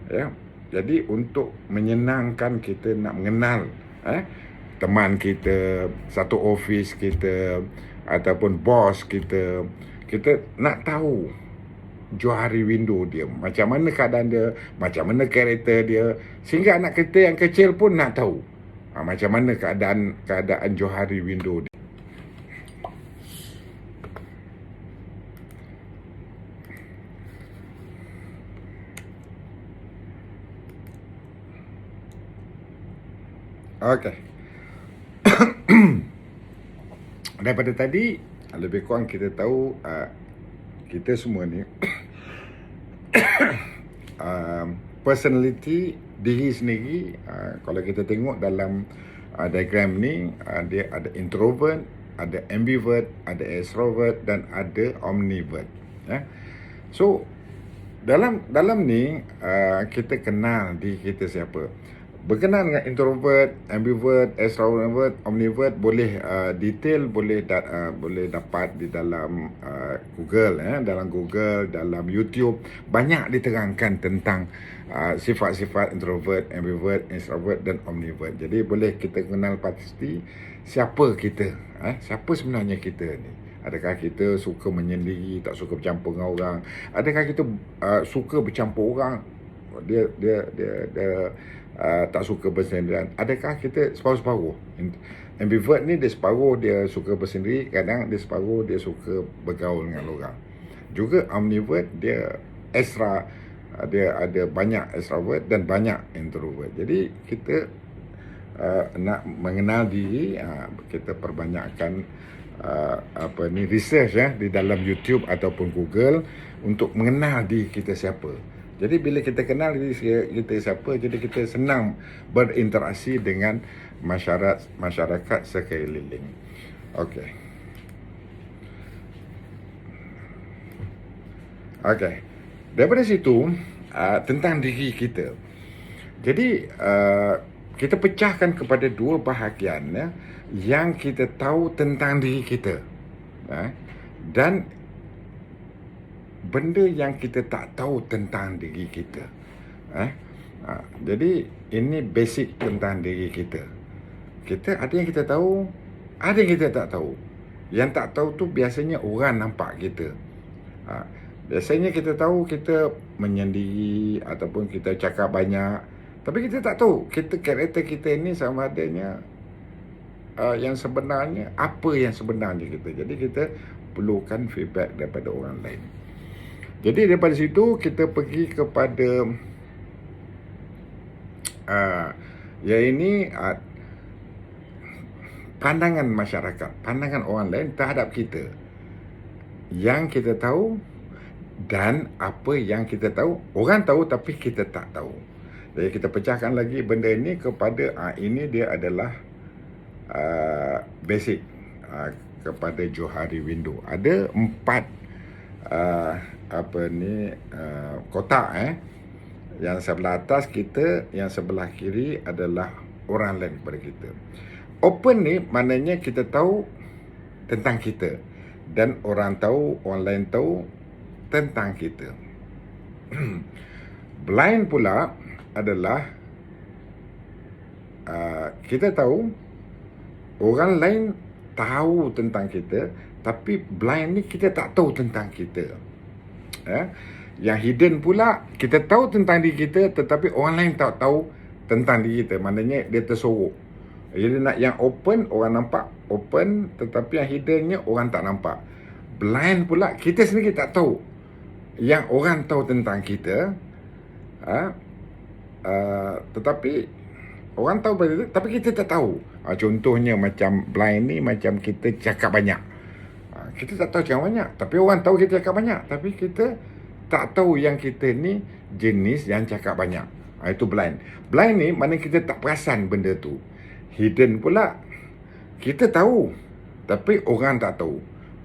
ya. Jadi untuk menyenangkan kita nak mengenal teman kita, satu office kita ataupun bos kita, kita nak tahu Johari Window dia, macam mana keadaan dia, macam mana karakter dia, sehingga anak kita yang kecil pun nak tahu macam mana keadaan Johari Window dia. Okey. Daripada tadi lebih kurang kita tahu kita semua ni personality diri sendiri. Kalau kita tengok dalam diagram ni, dia ada introvert, ada ambivert, ada extrovert dan ada omnivert. So dalam ni kita kenal diri kita siapa. Berkenaan dengan introvert, ambivert, extrovert, omnivert, boleh detail, boleh dapat di dalam Google, dalam Google, dalam YouTube, banyak diterangkan tentang sifat-sifat introvert, ambivert, extrovert dan omnivert. Jadi boleh kita kenal pasti siapa kita, siapa sebenarnya kita ni. Adakah kita suka menyendiri, tak suka bercampur dengan orang? Adakah kita suka bercampur orang? Dia tak suka bersendirian. Adakah kita separuh-separuh? Ambivert ni dia separuh dia suka bersendiri, kadang dia separuh dia suka bergaul dengan orang. Juga omnivert dia extra, dia ada banyak extrovert dan banyak introvert. Jadi kita nak mengenal diri, kita perbanyakkan research di dalam YouTube ataupun Google untuk mengenal diri kita siapa. Jadi bila kita kenal diri kita siapa, jadi kita senang berinteraksi dengan masyarakat sekeliling. Okey. Daripada situ tentang diri kita. Jadi kita pecahkan kepada dua bahagian yang kita tahu tentang diri kita, dan benda yang kita tak tahu tentang diri kita. Jadi ini basic tentang diri kita. Kita ada yang kita tahu, ada yang kita tak tahu. Yang tak tahu tu biasanya orang nampak kita. Biasanya kita tahu kita menyendiri ataupun kita cakap banyak, tapi kita tak tahu kita karakter kita ni sama adanya yang sebenarnya, apa yang sebenarnya kita. Jadi kita perlukan feedback daripada orang lain. Jadi daripada situ kita pergi kepada pandangan masyarakat, pandangan orang lain terhadap kita. Yang kita tahu dan apa yang kita tahu. Orang tahu tapi kita tak tahu. Jadi kita pecahkan lagi benda ini kepada ini dia adalah basic kepada Johari Window. Ada 4 kotak. Yang sebelah atas kita, yang sebelah kiri adalah orang lain kepada kita. Open ni maknanya kita tahu tentang kita dan orang lain tahu tentang kita. Blind pula adalah kita tahu orang lain tahu tentang kita, tapi blind ni kita tak tahu tentang kita. Yang hidden pula, kita tahu tentang diri kita tetapi orang lain tak tahu tentang diri kita. Maknanya dia tersorok. Jadi nak yang open, orang nampak open, tetapi yang hiddennya orang tak nampak. Blind pula, kita sendiri tak tahu yang orang tahu tentang kita, tetapi orang tahu pada kita, tapi kita tak tahu. Contohnya macam blind ni, macam kita cakap banyak. Kita tak tahu cakap banyak, tapi orang tahu kita cakap banyak, tapi kita tak tahu yang kita ni jenis yang cakap banyak. Itu blind. Blind ni mana kita tak perasan benda tu. Hidden pula, kita tahu tapi orang tak tahu.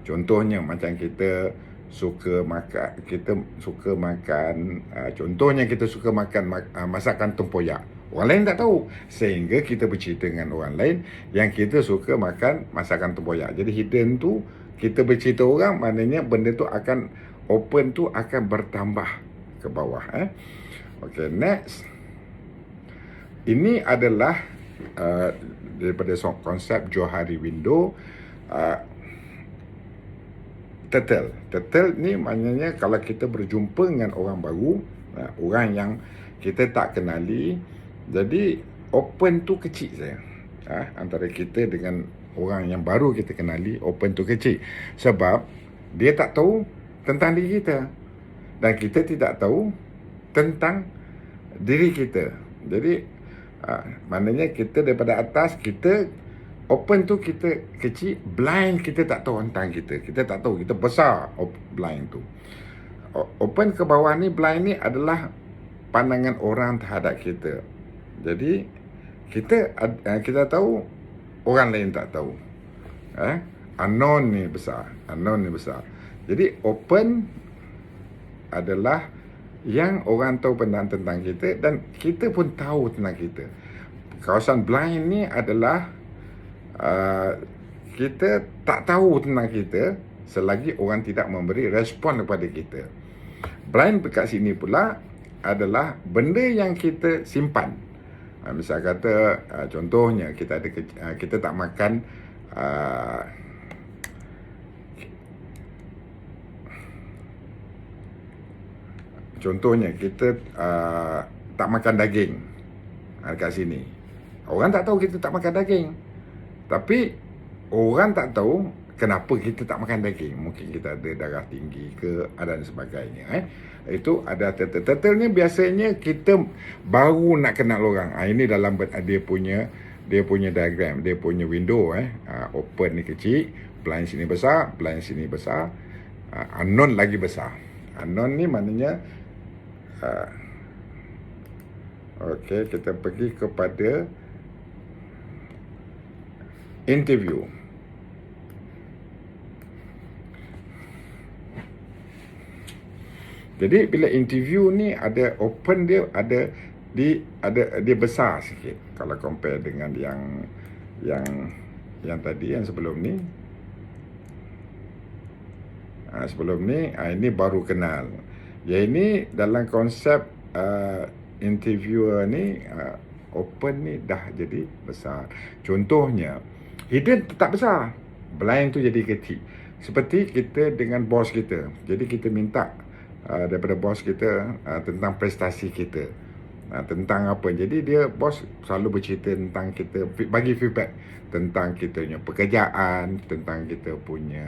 Contohnya macam kita suka makan, contohnya kita suka makan masakan tempoyak. Orang lain tak tahu, sehingga kita bercerita dengan orang lain yang kita suka makan masakan tempoyak. Jadi hidden tu, kita bercerita orang, maknanya benda tu akan open tu akan bertambah ke bawah. Okay, next. Ini adalah daripada konsep Johari Window. Turtle. Turtle ni maknanya kalau kita berjumpa dengan orang baru, orang yang kita tak kenali, jadi open tu kecil saja. Antara kita dengan orang yang baru kita kenali, open tu kecil. Sebab dia tak tahu tentang diri kita. Dan kita tidak tahu tentang diri kita. Jadi, maknanya kita daripada atas, kita open tu kita kecil, blind kita tak tahu tentang kita. Kita tak tahu, kita besar blind tu. Open ke bawah ni, blind ni adalah pandangan orang terhadap kita. Jadi kita tahu, orang lain tak tahu. Unknown ni besar, unknown ni besar. Jadi open adalah yang orang tahu tentang kita dan kita pun tahu tentang kita. Kawasan blind ni adalah kita tak tahu tentang kita selagi orang tidak memberi respon kepada kita. Blind dekat sini pula adalah benda yang kita simpan. Misal kata, contohnya kita tak makan contohnya kita tak makan daging dekat sini. Orang tak tahu kita tak makan daging. Tapi orang tak tahu kenapa kita tak makan daging. Mungkin kita ada darah tinggi ke dan sebagainya. Itu ada turtle. Turtle ni biasanya kita baru nak kenal orang. Ini dalam dia punya diagram, dia punya window. Open ni kecil, blind sini besar, blind sini besar, unknown lagi besar. Unknown ni maknanya okey, kita pergi kepada interview. Jadi bila interview ni ada open dia dia besar sikit kalau compare dengan yang tadi, yang sebelum ni. Sebelum ni ini baru kenal. Yang ini dalam konsep interviewer ni open ni dah jadi besar. Contohnya, hidden tetap besar, blind tu jadi kecil. Seperti kita dengan bos kita. Jadi kita minta daripada bos kita tentang prestasi kita, tentang apa. Jadi dia, bos selalu bercerita tentang kita, bagi feedback tentang kita punya pekerjaan, tentang kita punya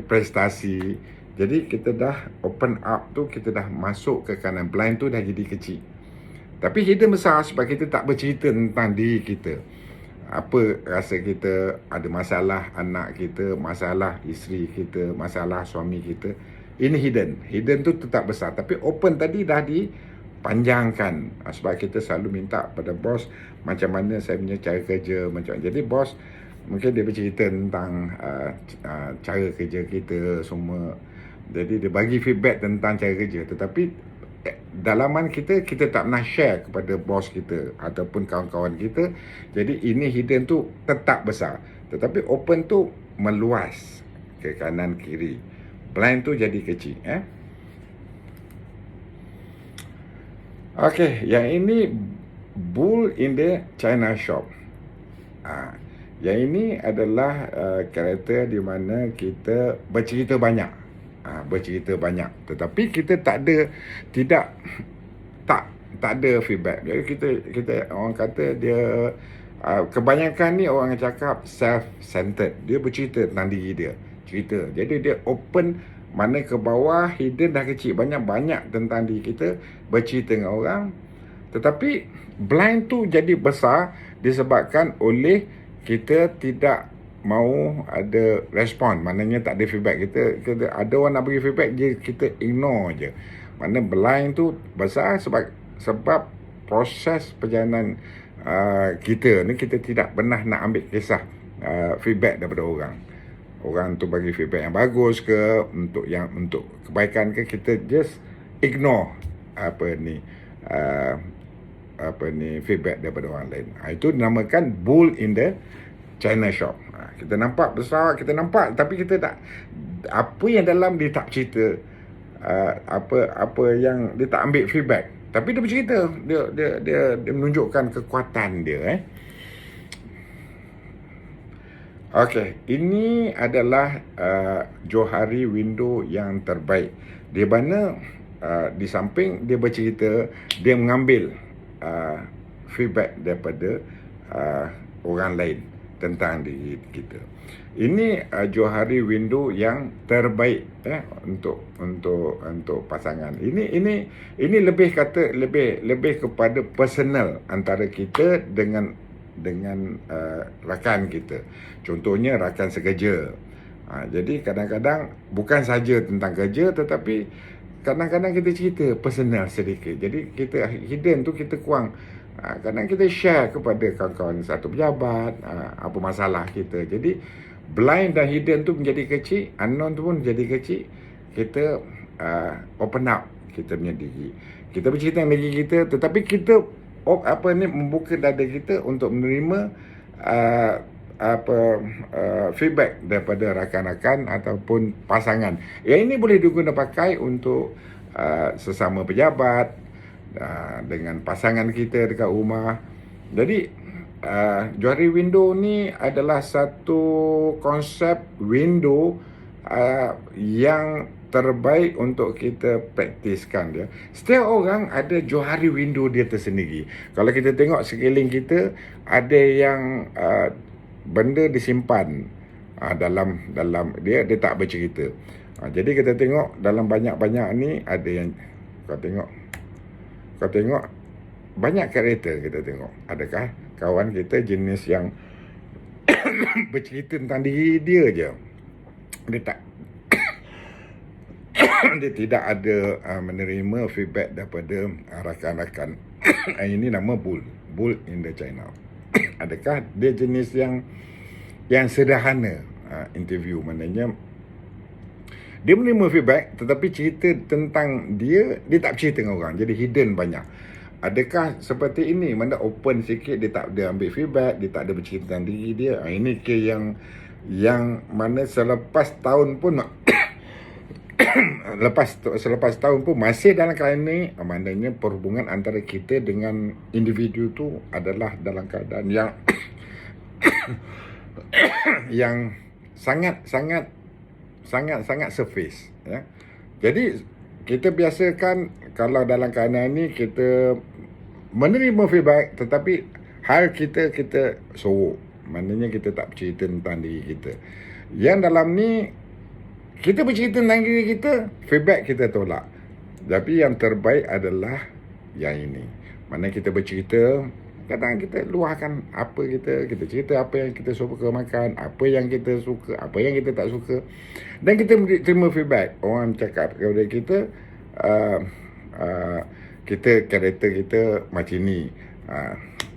prestasi. Jadi kita dah open up tu, kita dah masuk ke kanan. Blind tu dah jadi kecil. Tapi hidden besar sebab kita tak bercerita tentang diri kita. Apa rasa kita, ada masalah anak kita, masalah isteri kita, masalah suami kita. Ini hidden. Hidden tu tetap besar. Tapi open tadi dah dipanjangkan. Sebab kita selalu minta pada bos macam mana saya punya cara kerja. Jadi bos mungkin dia bercerita tentang cara kerja kita semua. Jadi dia bagi feedback tentang cara kerja. Tetapi dalaman kita tak pernah share kepada bos kita ataupun kawan-kawan kita. Jadi ini hidden tu tetap besar, tetapi open tu meluas ke kanan kiri. Blind tu jadi kecil. Okey, yang ini bull in the China shop. Yang ini adalah karakter di mana kita bercerita banyak. Bercerita banyak, tetapi kita tak ada feedback. Jadi kita orang kata dia kebanyakan ni orang cakap self-centered. Dia bercerita tentang diri dia, cerita. Jadi dia open mana ke bawah, hidden dah kecil, banyak tentang diri kita, bercerita dengan orang. Tetapi blind tu jadi besar disebabkan oleh kita tidak mau ada respon, maknanya tak ada feedback. Kita ada orang nak bagi feedback je, kita ignore je. Mana blind tu besar sebab proses perjalanan kita ni, kita tidak pernah nak ambil kisah feedback daripada orang. Orang tu bagi feedback yang bagus ke, untuk kebaikan ke, kita just ignore feedback daripada orang lain. Itu dinamakan bull in the China shop. Kita nampak besar, kita nampak, tapi kita tak, apa yang dalam dia tak cerita. apa yang dia tak ambil feedback. Tapi dia bercerita, dia menunjukkan kekuatan dia. Okey, ini adalah Johari window yang terbaik. Di mana di samping dia bercerita, dia mengambil feedback daripada orang lain tentang diri kita. Ini Johari window yang terbaik untuk pasangan. Ini lebih kepada personal antara kita dengan rakan kita. Contohnya rakan sekerja. Jadi kadang-kadang bukan saja tentang kerja, tetapi kadang-kadang kita cerita personal sedikit. Jadi kita hidden tu kita kurang. Kadang kita share kepada kawan-kawan satu pejabat apa masalah kita. Jadi blind dan hidden tu menjadi kecil, unknown tu pun menjadi kecil. Kita open up kita punya diri. Kita bercerita dengan diri kita, tetapi kita membuka dada kita untuk menerima feedback daripada rakan-rakan ataupun pasangan. Yang ini boleh digunakan pakai untuk sesama pejabat, dengan pasangan kita dekat rumah. Jadi Johari window ni adalah satu konsep window yang terbaik untuk kita praktiskan dia. Setiap orang ada Johari window dia tersendiri. Kalau kita tengok sekeliling kita, ada yang benda disimpan dalam dia tak bercerita. Jadi kita tengok dalam banyak-banyak ni ada yang kau tengok banyak karakter kita tengok. Adakah kawan kita jenis yang bercerita tentang diri dia je? Dia tidak ada menerima feedback daripada rakan-rakan. Ini nama bull in the China. Adakah dia jenis yang sederhana interview, maknanya dia menerima feedback tetapi cerita tentang dia tak bercerita dengan orang, jadi hidden banyak. Adakah seperti ini, mana open sikit, dia tak ada ambil feedback, dia tak ada bercerita tentang diri dia. Ini kes yang mana selepas tahun pun selepas tahun pun masih dalam keadaan ni, maknanya perhubungan antara kita dengan individu tu adalah dalam keadaan yang sangat surface, ya. Jadi kita biasakan kalau dalam keadaan ni kita menerima feedback tetapi hal kita sorok, maknanya kita tak bercerita tentang diri kita. Yang dalam ni kita bercerita tentang diri kita, feedback kita tolak. Tapi yang terbaik adalah yang ini. Mana kita bercerita, kadang kita luahkan apa kita cerita apa yang kita suka makan, apa yang kita suka, apa yang kita tak suka. Dan kita terima feedback. Orang cakap kepada kita, karakter kita macam ni.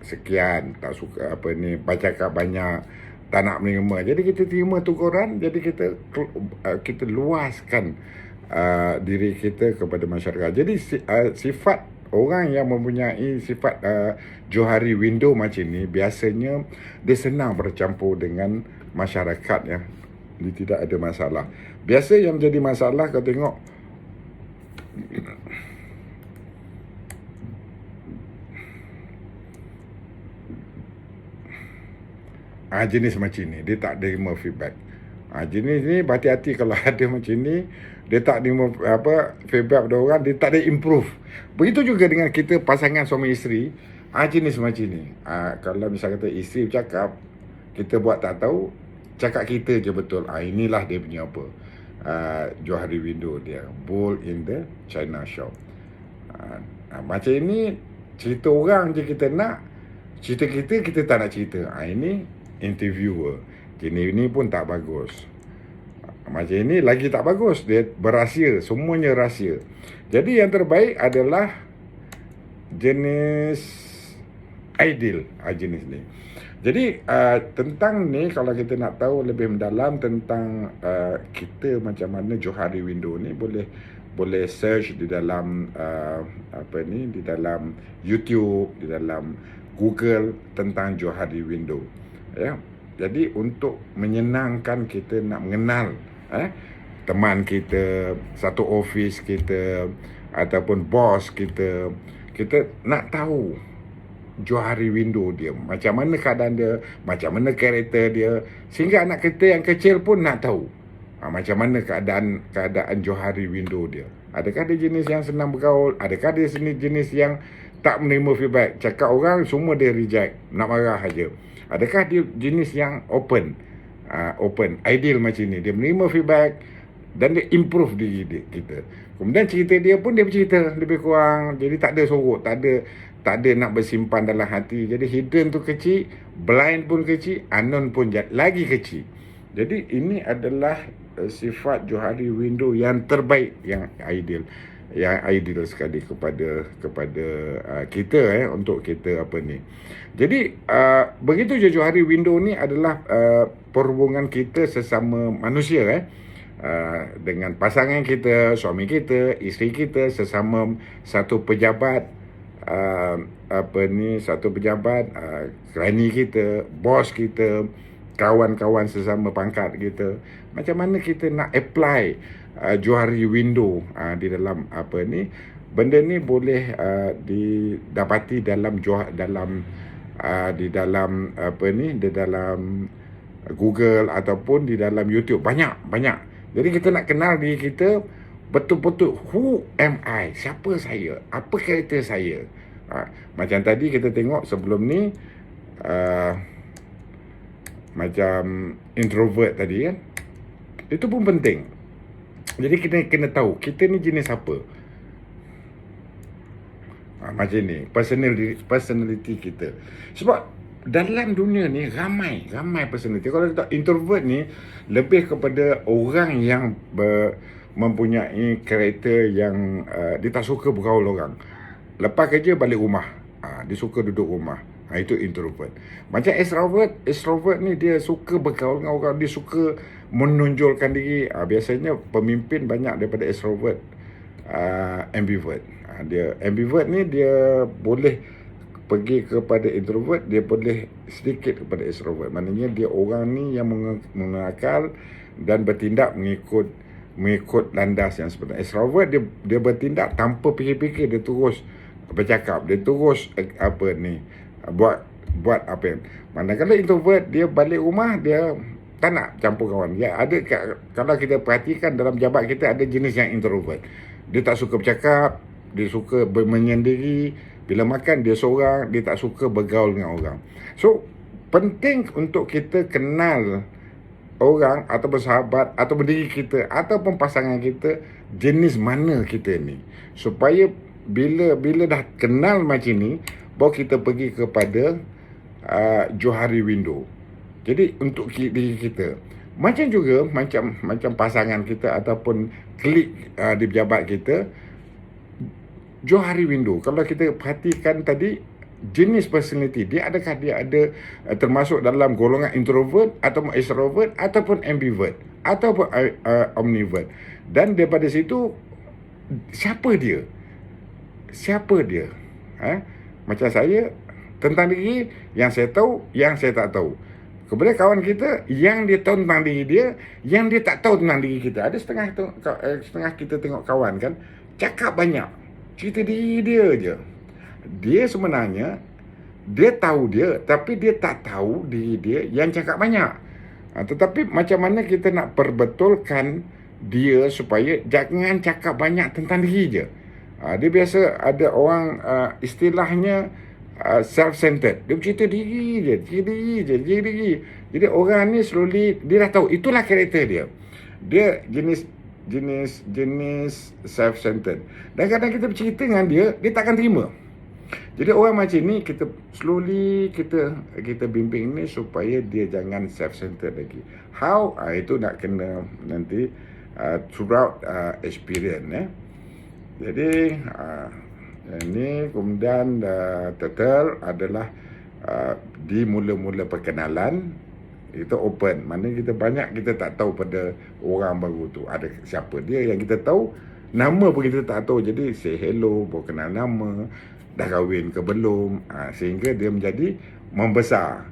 Sekian, tak suka apa ni, baca banyak, tak nak menerima. Jadi kita terima teguran, jadi kita luaskan diri kita kepada masyarakat. Jadi sifat orang yang mempunyai sifat Johari window macam ni, biasanya dia senang bercampur dengan masyarakat, ya. Dia tidak ada masalah. Biasa yang menjadi masalah, kau tengok jenis macam ni, dia tak terima feedback. Jenis ni berhati-hati kalau ada macam ni, dia tak terima feedback dari orang, dia tak ada improve. Begitu juga dengan kita pasangan suami isteri, jenis macam ni. Kalau misal kata isteri bercakap, kita buat tak tahu, cakap kita je betul. Inilah dia punya Johari window dia, bull in the China shop. Macam ini, cerita orang je kita nak, cerita kita tak nak cerita. Ini interviewer. Jenis ni pun tak bagus. Macam ini lagi tak bagus. Dia berahsia. Semuanya rahsia. Jadi yang terbaik adalah jenis ideal. Jenis ni. Jadi tentang ni, kalau kita nak tahu lebih mendalam tentang kita macam mana Johari window ni, boleh search di dalam di dalam YouTube, di dalam Google tentang Johari window. Ya, jadi untuk menyenangkan kita nak mengenal teman kita, satu office kita, ataupun bos kita, kita nak tahu Johari window dia, macam mana keadaan dia, macam mana karakter dia, sehingga anak kita yang kecil pun nak tahu macam mana keadaan Johari window dia. Adakah dia jenis yang senang bergaul, adakah dia jenis yang tak menerima feedback, cakap orang semua dia reject, nak marah aja. Adakah dia jenis yang open, ideal macam ni, dia menerima feedback dan dia improve diri kita. Kemudian cerita dia pun dia bercerita lebih kurang, jadi tak ada sorok, tak ada nak bersimpan dalam hati. Jadi hidden tu kecil, blind pun kecil, unknown pun lagi kecil. Jadi ini adalah sifat Johari window yang terbaik, yang ideal sekali kepada kita untuk kita apa ni. Jadi begitu je Johari window ni adalah perhubungan kita sesama manusia dengan pasangan kita, suami kita, isteri kita, sesama satu pejabat, kerani kita, bos kita, kawan-kawan sesama pangkat kita. Macam mana kita nak apply Johari window di dalam benda ni boleh didapati dalam Google ataupun di dalam YouTube, banyak. Jadi kita nak kenal diri kita betul-betul, who am I, siapa saya, apa karakter saya. Macam tadi kita tengok sebelum ni macam introvert tadi kan, itu pun penting. Jadi kita kena tahu kita ni jenis apa. Macam ni personality kita. Sebab dalam dunia ni ramai personality. Kalau kita introvert ni lebih kepada orang yang mempunyai karakter yang dia tak suka bergaul orang. Lepas kerja balik rumah, dia suka duduk rumah. Itu introvert. Macam extrovert ni dia suka bergaul dengan orang, dia suka menonjolkan diri. Biasanya pemimpin banyak daripada extrovert. Ambivert. Dia ambivert ni dia boleh pergi kepada introvert, dia boleh sedikit kepada extrovert. Maknanya dia orang ni yang mengakal dan bertindak mengikut landas yang sebenar. Extrovert dia bertindak tanpa fikir-fikir, dia terus bercakap, dia terus buat apa yang. Manakala introvert dia balik rumah dia tak nak campur kawan. Ya, kalau kita perhatikan dalam jabat kita ada jenis yang introvert. Dia tak suka bercakap, dia suka menyendiri. Bila makan dia seorang, dia tak suka bergaul dengan orang. So penting untuk kita kenal orang atau bersahabat atau diri kita ataupun pasangan kita, jenis mana kita ni, supaya bila dah kenal macam ni, baru kita pergi kepada Johari window. Jadi untuk diri kita, macam juga macam pasangan kita ataupun klik di pejabat kita, Johari window. Kalau kita perhatikan tadi jenis personality dia, adakah dia ada termasuk dalam golongan introvert ataupun extrovert ataupun ambivert ataupun omnivert. Dan daripada situ siapa dia, macam saya, tentang diri yang saya tahu, yang saya tak tahu. Kemudian kawan kita yang dia tahu tentang diri dia, yang dia tak tahu tentang diri kita. Ada setengah kita tengok kawan kan, cakap banyak, cerita diri dia je. Dia sebenarnya dia tahu dia, tapi dia tak tahu diri dia yang cakap banyak. Tetapi macam mana kita nak perbetulkan dia supaya jangan cakap banyak tentang diri je. Dia biasa ada orang istilahnya self-centered. Dia bercerita diri je. Jadi orang ni slowly dia dah tahu itulah karakter dia. Dia jenis self-centered. Dan kadang kita bercerita dengan dia takkan terima. Jadi orang macam ni kita slowly kita bimbing ni supaya dia jangan self-centered lagi. How? Itu nak kena nanti throughout experience. Jadi ini kemudian total adalah di mula-mula perkenalan kita open. Mana kita tak tahu pada orang baru tu ada siapa dia. Yang kita tahu nama pun kita tak tahu. Jadi say hello, baru kenal nama, dah kahwin ke belum, sehingga dia menjadi membesar.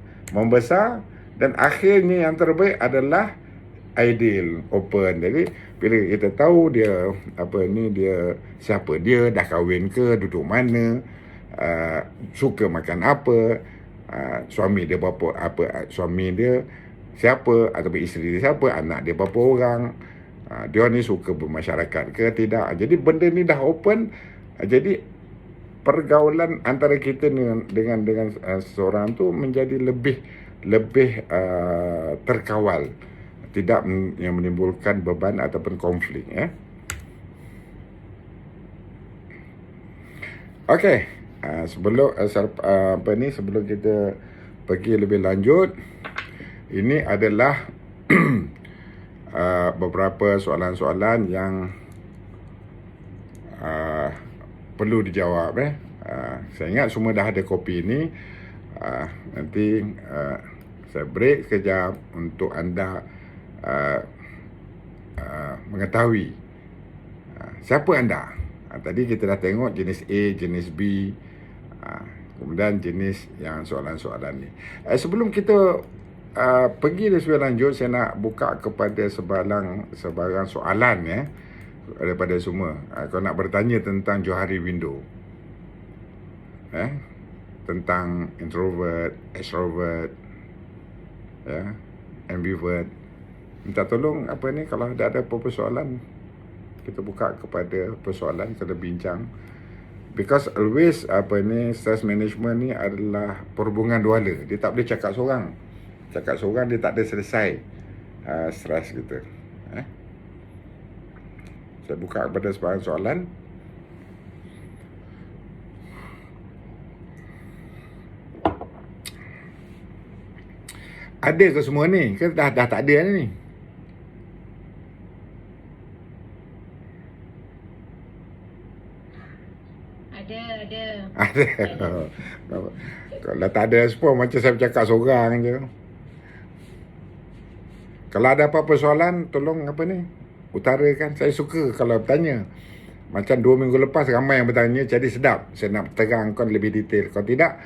Dan akhirnya yang terbaik adalah ideal, open. Jadi bila kita tahu dia dia siapa dia, dah kahwin ke, duduk mana, suka makan apa, suami dia suami dia siapa, ataupun isteri dia siapa, anak dia berapa orang, dia ni suka bermasyarakat ke tidak. Jadi benda ni dah open. Jadi pergaulan antara kita dengan seorang tu menjadi lebih terkawal, tidak yang menimbulkan beban ataupun konflik, ya. Okey, sebelum kita pergi lebih lanjut, ini adalah beberapa soalan-soalan yang perlu dijawab. Saya ingat semua dah ada kopi ni. Nanti saya break sekejap untuk anda mengetahui siapa anda. Tadi kita dah tengok jenis A, jenis B, kemudian jenis yang soalan-soalan ni. Sebelum kita pergi lebih lanjut, saya nak buka kepada sebarang soalan, ya, daripada semua. Kalau nak bertanya tentang Johari Window, tentang introvert, extrovert, ya, ambivert, minta tolong kalau ada apa-apa soalan, kita buka kepada persoalan, kita bincang. Because always stress management ni adalah perhubungan duala. Dia tak boleh cakap seorang. Cakap seorang dia tak ada selesai stres kita. Saya buka kepada sebarang soalan. Ada ke semua ni? Ke dah tak ada ni? Ada. Kalau tak ada respon, macam saya bercakap seorang je. Kalau ada apa-apa soalan, tolong utarakan. Saya suka kalau bertanya. Macam 2 minggu lepas ramai yang bertanya, jadi sedap. Saya nak terangkan lebih detail. Kalau tidak,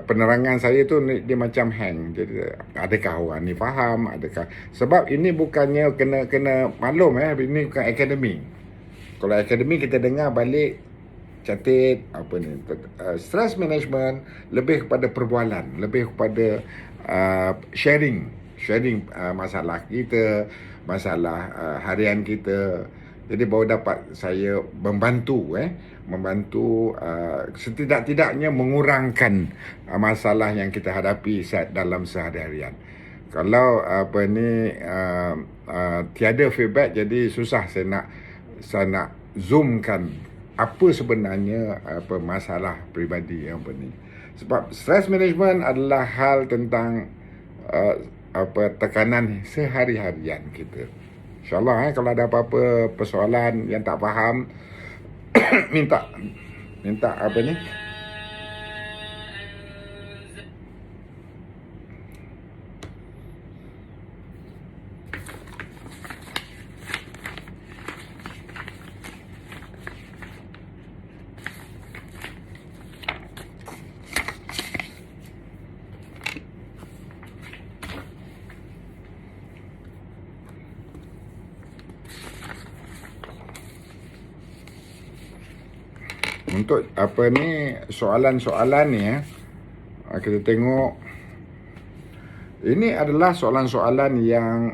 penerangan saya tu dia macam hang. Jadi adakah orang ni faham, adakah, sebab ini bukannya kena maklum, ini bukan akademik. Kalau akademik kita dengar balik catat stress management lebih kepada perbualan, lebih kepada sharing masalah kita, masalah harian kita. Jadi baru dapat saya membantu setidak-tidaknya mengurangkan masalah yang kita hadapi dalam sehari-harian. Kalau tiada feedback, jadi susah saya nak zoomkan apa sebenarnya masalah peribadi yang ni. Sebab stress management adalah hal tentang tekanan sehari-harian kita. InsyaAllah kalau ada apa-apa persoalan yang tak faham, minta untuk soalan-soalan ni, kita tengok. Ini adalah soalan-soalan yang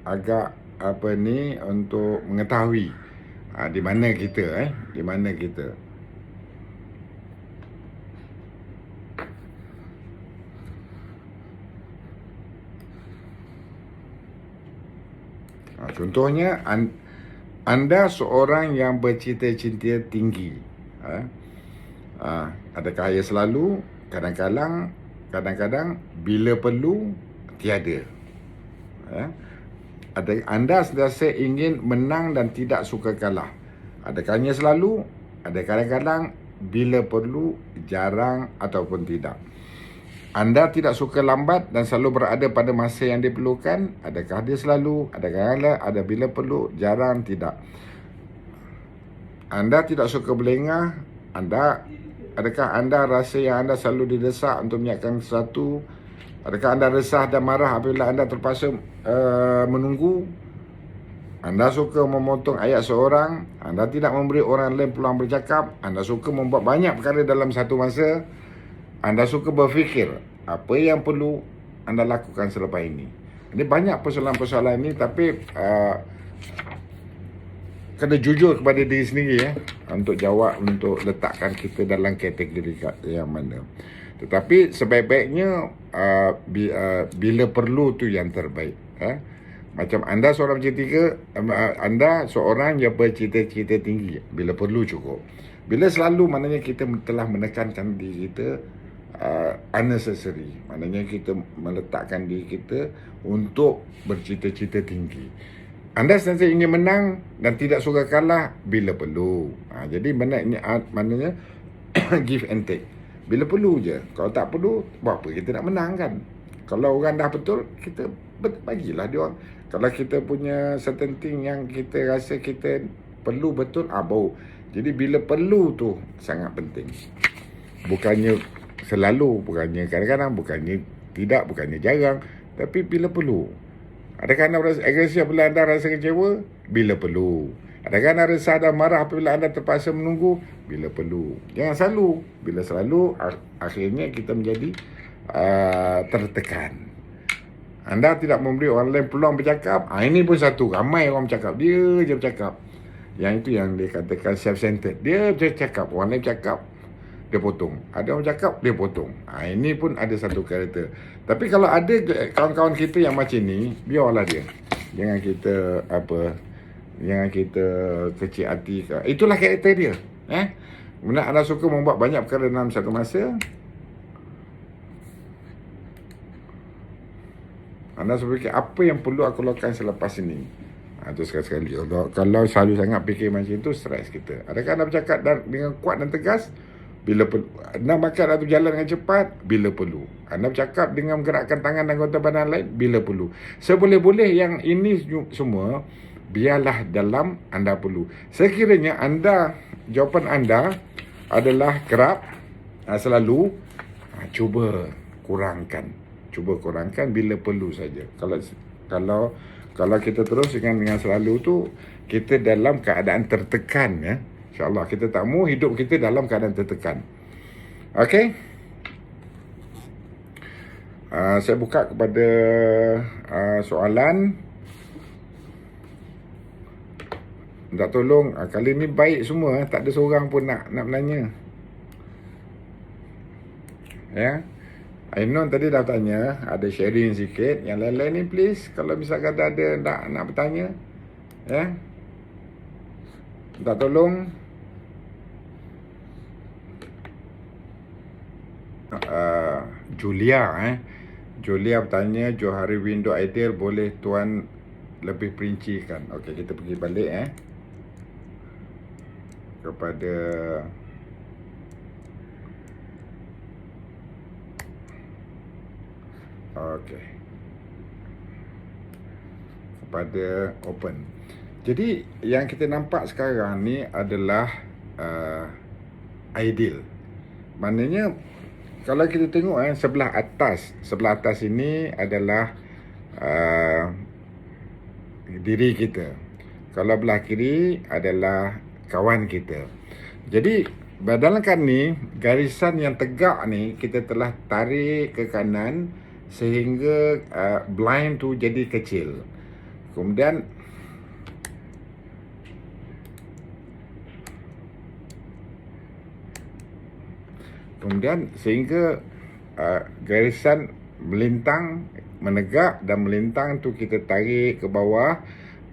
agak untuk mengetahui di mana kita. Contohnya, anda seorang yang bercita-cita tinggi. Ada kaya selalu, kadang-kadang bila perlu tiada. Anda sentiasa ingin menang dan tidak suka kalah. Ada kaya selalu, ada kadang-kadang bila perlu, jarang ataupun tidak. Anda tidak suka lambat dan selalu berada pada masa yang diperlukan. Adakah dia selalu, ada kadang-kadang, ada bila perlu, jarang, tidak. Anda tidak suka berlengah. Adakah anda rasa yang anda selalu didesak untuk menyiapkan sesuatu? Adakah anda resah dan marah apabila anda terpaksa menunggu? Anda suka memotong ayat seorang, anda tidak memberi orang lain peluang bercakap, anda suka membuat banyak perkara dalam satu masa, anda suka berfikir apa yang perlu anda lakukan selepas ini. Ini banyak persoalan-persoalan ini, tapi kena jujur kepada diri sendiri untuk jawab, untuk letakkan kita dalam kategori yang mana. Tetapi sebaik-baiknya bila perlu tu yang terbaik. Macam anda seorang bercita-cita, anda seorang yang bercita-cita tinggi. Bila perlu cukup. Bila selalu, maknanya kita telah menekankan diri kita unnecessary. Maknanya kita meletakkan diri kita untuk bercita-cita tinggi. Anda sentiasa ingin menang dan tidak suka kalah bila perlu. Jadi maknanya give and take. Bila perlu je. Kalau tak perlu, buat apa kita nak menang kan? Kalau orang dah betul, kita bagilah dia orang. Kalau kita punya certain thing yang kita rasa kita perlu betul, baru. Jadi bila perlu tu sangat penting. Bukannya selalu, bukannya kadang-kadang, bukannya tidak, bukannya jarang, tapi bila perlu. Adakah anda rasa agresif apabila anda rasa kecewa? Bila perlu. Adakah anda resah dan marah apabila anda terpaksa menunggu? Bila perlu. Jangan selalu. Bila selalu, akhirnya kita menjadi tertekan. Anda tidak memberi orang lain peluang bercakap. Ini pun satu. Ramai orang bercakap. Dia je bercakap. Yang itu yang dikatakan self-centered. Dia bercakap. Orang lain bercakap, dia potong. Ada orang bercakap, dia potong. Ini pun ada satu karakter. Tapi kalau ada kawan-kawan kita yang macam ni, biarlah dia. Jangan kita kecil hati. Itulah karakter dia. Kemudian anda suka membuat banyak perkara dalam satu masa. Anda berfikir apa yang perlu aku lakukan selepas ini. Itu sekali-sekali. Kalau selalu sangat fikir macam itu, stres kita. Adakah anda bercakap dengan kuat dan tegas? Bila perlu. Anda makan atau berjalan dengan cepat? Bila perlu. Anda bercakap dengan menggerakkan tangan dan anggota badan lain? Bila perlu. Seboleh-boleh yang ini semua, biarlah dalam anda perlu. Sekiranya jawapan anda adalah kerap, selalu, cuba kurangkan. Cuba kurangkan bila perlu saja. Kalau kita terus dengan selalu tu, kita dalam keadaan tertekan InsyaAllah kita tak mahu hidup kita dalam keadaan tertekan. Okey. Saya buka kepada soalan. Minta tolong. Kali ni baik semua. Tak ada seorang pun nak menanya. Ainon tadi dah tanya, ada sharing sikit. Yang lain-lain ni please, kalau misalkan ada nak bertanya, minta tolong. Julia bertanya, Johari window ideal boleh tuan lebih perincikan? Okey, kita pergi balik kepada kepada open. Jadi yang kita nampak sekarang ni adalah ideal. Maknanya kalau kita tengok sebelah atas ini adalah diri kita. Kalau belah kiri adalah kawan kita. Jadi dalam kan ni, garisan yang tegak ni kita telah tarik ke kanan sehingga blind tu jadi kecil. Kemudian sehingga garisan melintang, menegak dan melintang tu kita tarik ke bawah,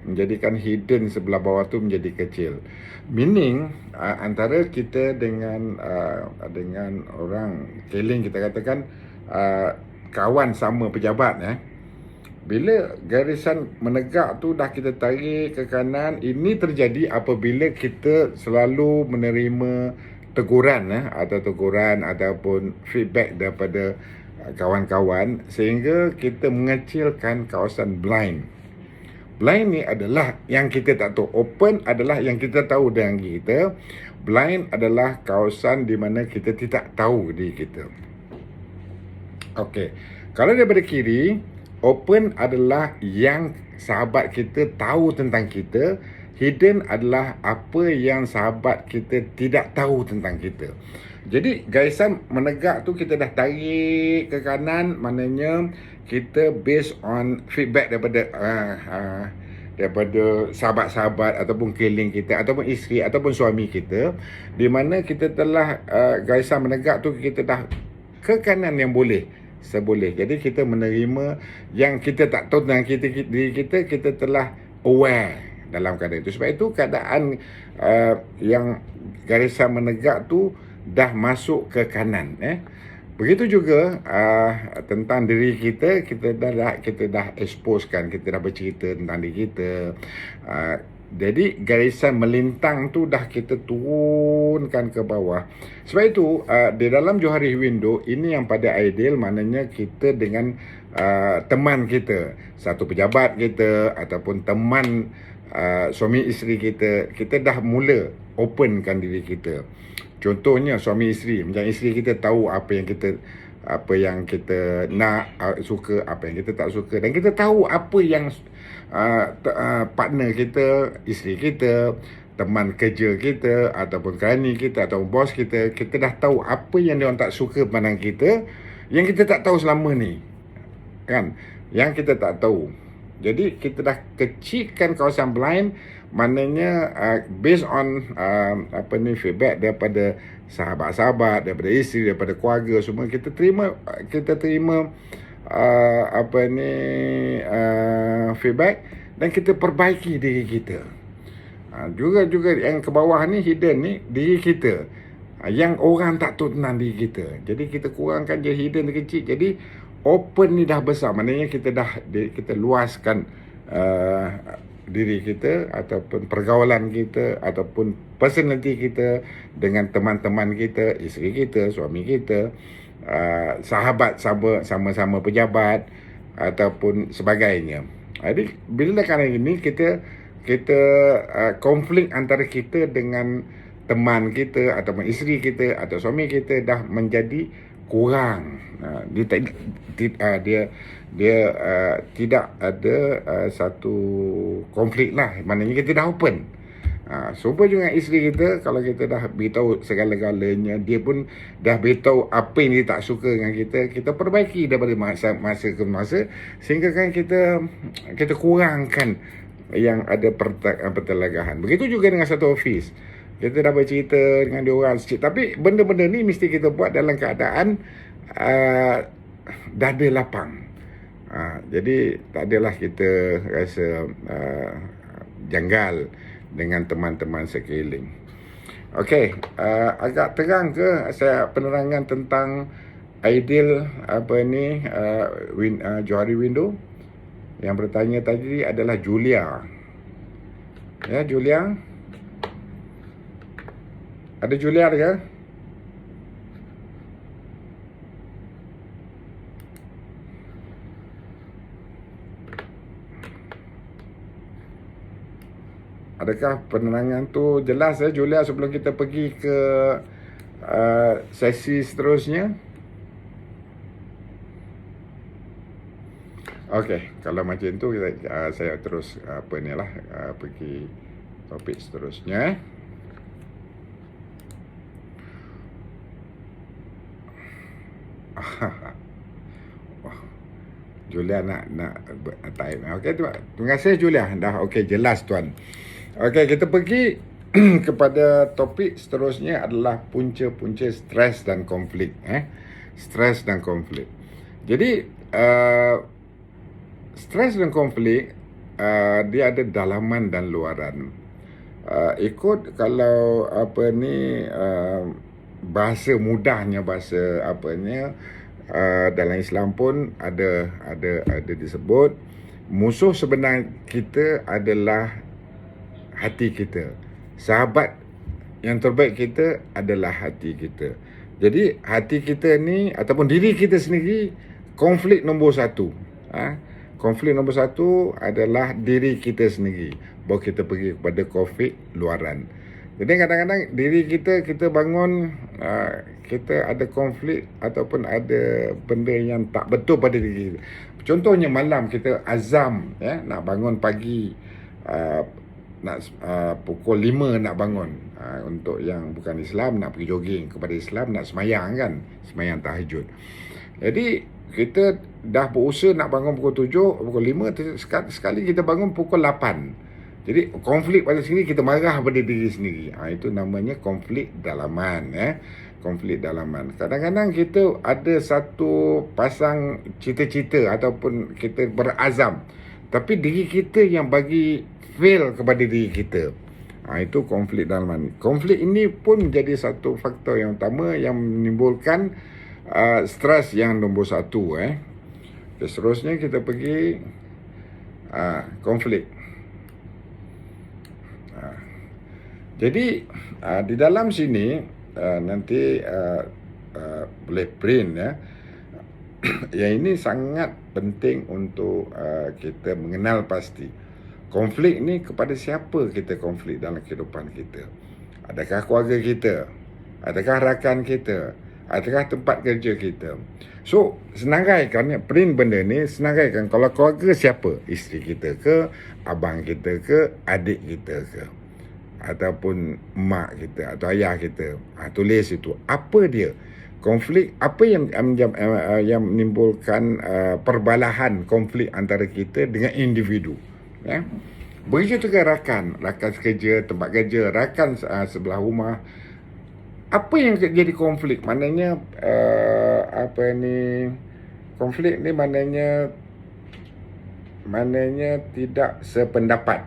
menjadikan hidden sebelah bawah tu menjadi kecil. Meaning antara kita dengan orang keling, kita katakan kawan sama pejabat bila garisan menegak tu dah kita tarik ke kanan, ini terjadi apabila kita selalu menerima teguran ataupun feedback daripada kawan-kawan, sehingga kita mengecilkan kawasan blind. Blind ni adalah yang kita tak tahu. Open adalah yang kita tahu dengan kita. Blind adalah kawasan di mana kita tidak tahu diri kita. Okey. Kalau daripada kiri, open adalah yang sahabat kita tahu tentang kita. Hidden adalah apa yang sahabat kita tidak tahu tentang kita. Jadi garisan menegak tu kita dah tarik ke kanan, maknanya kita based on feedback daripada sahabat-sahabat ataupun keliling kita ataupun isteri ataupun suami kita, di mana kita telah garisan menegak tu kita dah ke kanan yang boleh seboleh. Jadi kita menerima yang kita tak tahu tentang diri kita, kita telah aware dalam keadaan itu. Sebab itu keadaan yang garisan menegak tu dah masuk ke kanan. Begitu juga tentang diri kita, kita dah exposekan, kita dah bercerita tentang diri kita. Jadi garisan melintang tu dah kita turunkan ke bawah. Sebab itu di dalam Johari Window ini yang pada ideal, maknanya kita dengan teman kita, satu pejabat kita ataupun teman suami isteri kita, kita dah mula openkan diri kita. Contohnya suami isteri, macam isteri kita tahu apa yang kita nak, suka, apa yang kita tak suka, dan kita tahu apa yang partner kita, isteri kita, teman kerja kita ataupun kerani kita ataupun bos kita, kita dah tahu apa yang dia orang tak suka pandang kita, yang kita tak tahu selama ni, kan, yang kita tak tahu. Jadi kita dah kecilkan kawasan blind, maknanya based on feedback daripada sahabat-sahabat, daripada isteri, daripada keluarga semua, kita terima feedback dan kita perbaiki diri kita. Juga yang ke bawah ni, hidden ni, diri kita yang orang tak tahu tentang diri kita. Jadi kita kurangkan je hidden ni kecil. Jadi open ni dah besar, maknanya kita luaskan diri kita ataupun pergaulan kita ataupun personality kita dengan teman-teman kita, isteri kita, suami kita, sahabat sama-sama pejabat ataupun sebagainya. Jadi bila kadang ini kita konflik antara kita dengan teman kita ataupun isteri kita atau suami kita dah menjadi kurang. Dia tidak ada satu konflik lah, maknanya kita dah open. Supaya juga isteri kita, kalau kita dah beritahu segala-galanya, dia pun dah beritahu apa yang dia tak suka dengan kita perbaiki daripada masa ke masa, sehingga kan kita kurangkan yang ada pertelagahan. Begitu juga dengan satu office. Kita dah bercerita dengan dia orang sikit, tapi benda-benda ni mesti kita buat dalam keadaan dada lapang. Jadi tak adalah kita rasa janggal dengan teman-teman sekeliling. Okey, agak terang ke saya penerangan tentang ideal Johari Window? Yang bertanya tadi adalah Julia. Ya, Julia. Ada Julia ke? Adakah penerangan tu jelas Julia, sebelum kita pergi ke sesi seterusnya? Okey, kalau macam tu saya terus pergi topik seterusnya. Julia nak type. Okey, terima kasih Julia. Dah okey, jelas tuan. Okey, kita pergi kepada topik seterusnya adalah punca-punca stres dan konflik. Stres dan konflik. Jadi stres dan konflik dia ada dalaman dan luaran. Ikut kalau bahasa mudahnya, dalam Islam pun ada disebut musuh sebenar kita adalah hati kita. Sahabat yang terbaik kita adalah hati kita. Jadi hati kita ni ataupun diri kita sendiri konflik nombor satu. Konflik nombor satu adalah diri kita sendiri. Baru kita pergi kepada konflik luaran. Jadi kadang-kadang diri kita bangun kita ada konflik ataupun ada benda yang tak betul pada diri kita. Contohnya malam kita azam nak bangun pagi, pukul 5 nak bangun, untuk yang bukan Islam nak pergi jogging, kepada Islam nak semayang kan, semayang tahajud. Jadi kita dah berusaha nak bangun pukul 7, pukul 5, sekali kita bangun pukul 8. Jadi konflik pada sini, kita marah pada diri sendiri. Itu namanya konflik dalaman. Konflik dalaman. Kadang-kadang kita ada satu pasang cita-cita ataupun kita berazam, tapi diri kita yang bagi fail kepada diri kita. Itu konflik dalaman. Konflik ini pun menjadi satu faktor yang utama yang menimbulkan stres yang nombor 1. Seterusnya kita pergi konflik. Jadi di dalam sini nanti boleh print yang ini sangat penting untuk kita mengenal pasti konflik ni kepada siapa kita konflik dalam kehidupan kita. Adakah keluarga kita? Adakah rakan kita? Adakah tempat kerja kita? So, senaraikan print benda ni, senaraikan kalau keluarga siapa? Isteri kita ke, abang kita ke, adik kita ke, ataupun mak kita atau ayah kita. Tulis itu apa dia konflik, apa yang menimbulkan perbalahan konflik antara kita dengan individu. Begitu juga rakan kerja, tempat kerja, rakan sebelah rumah. Apa yang jadi konflik? Maknanya konflik ni maknanya tidak sependapat,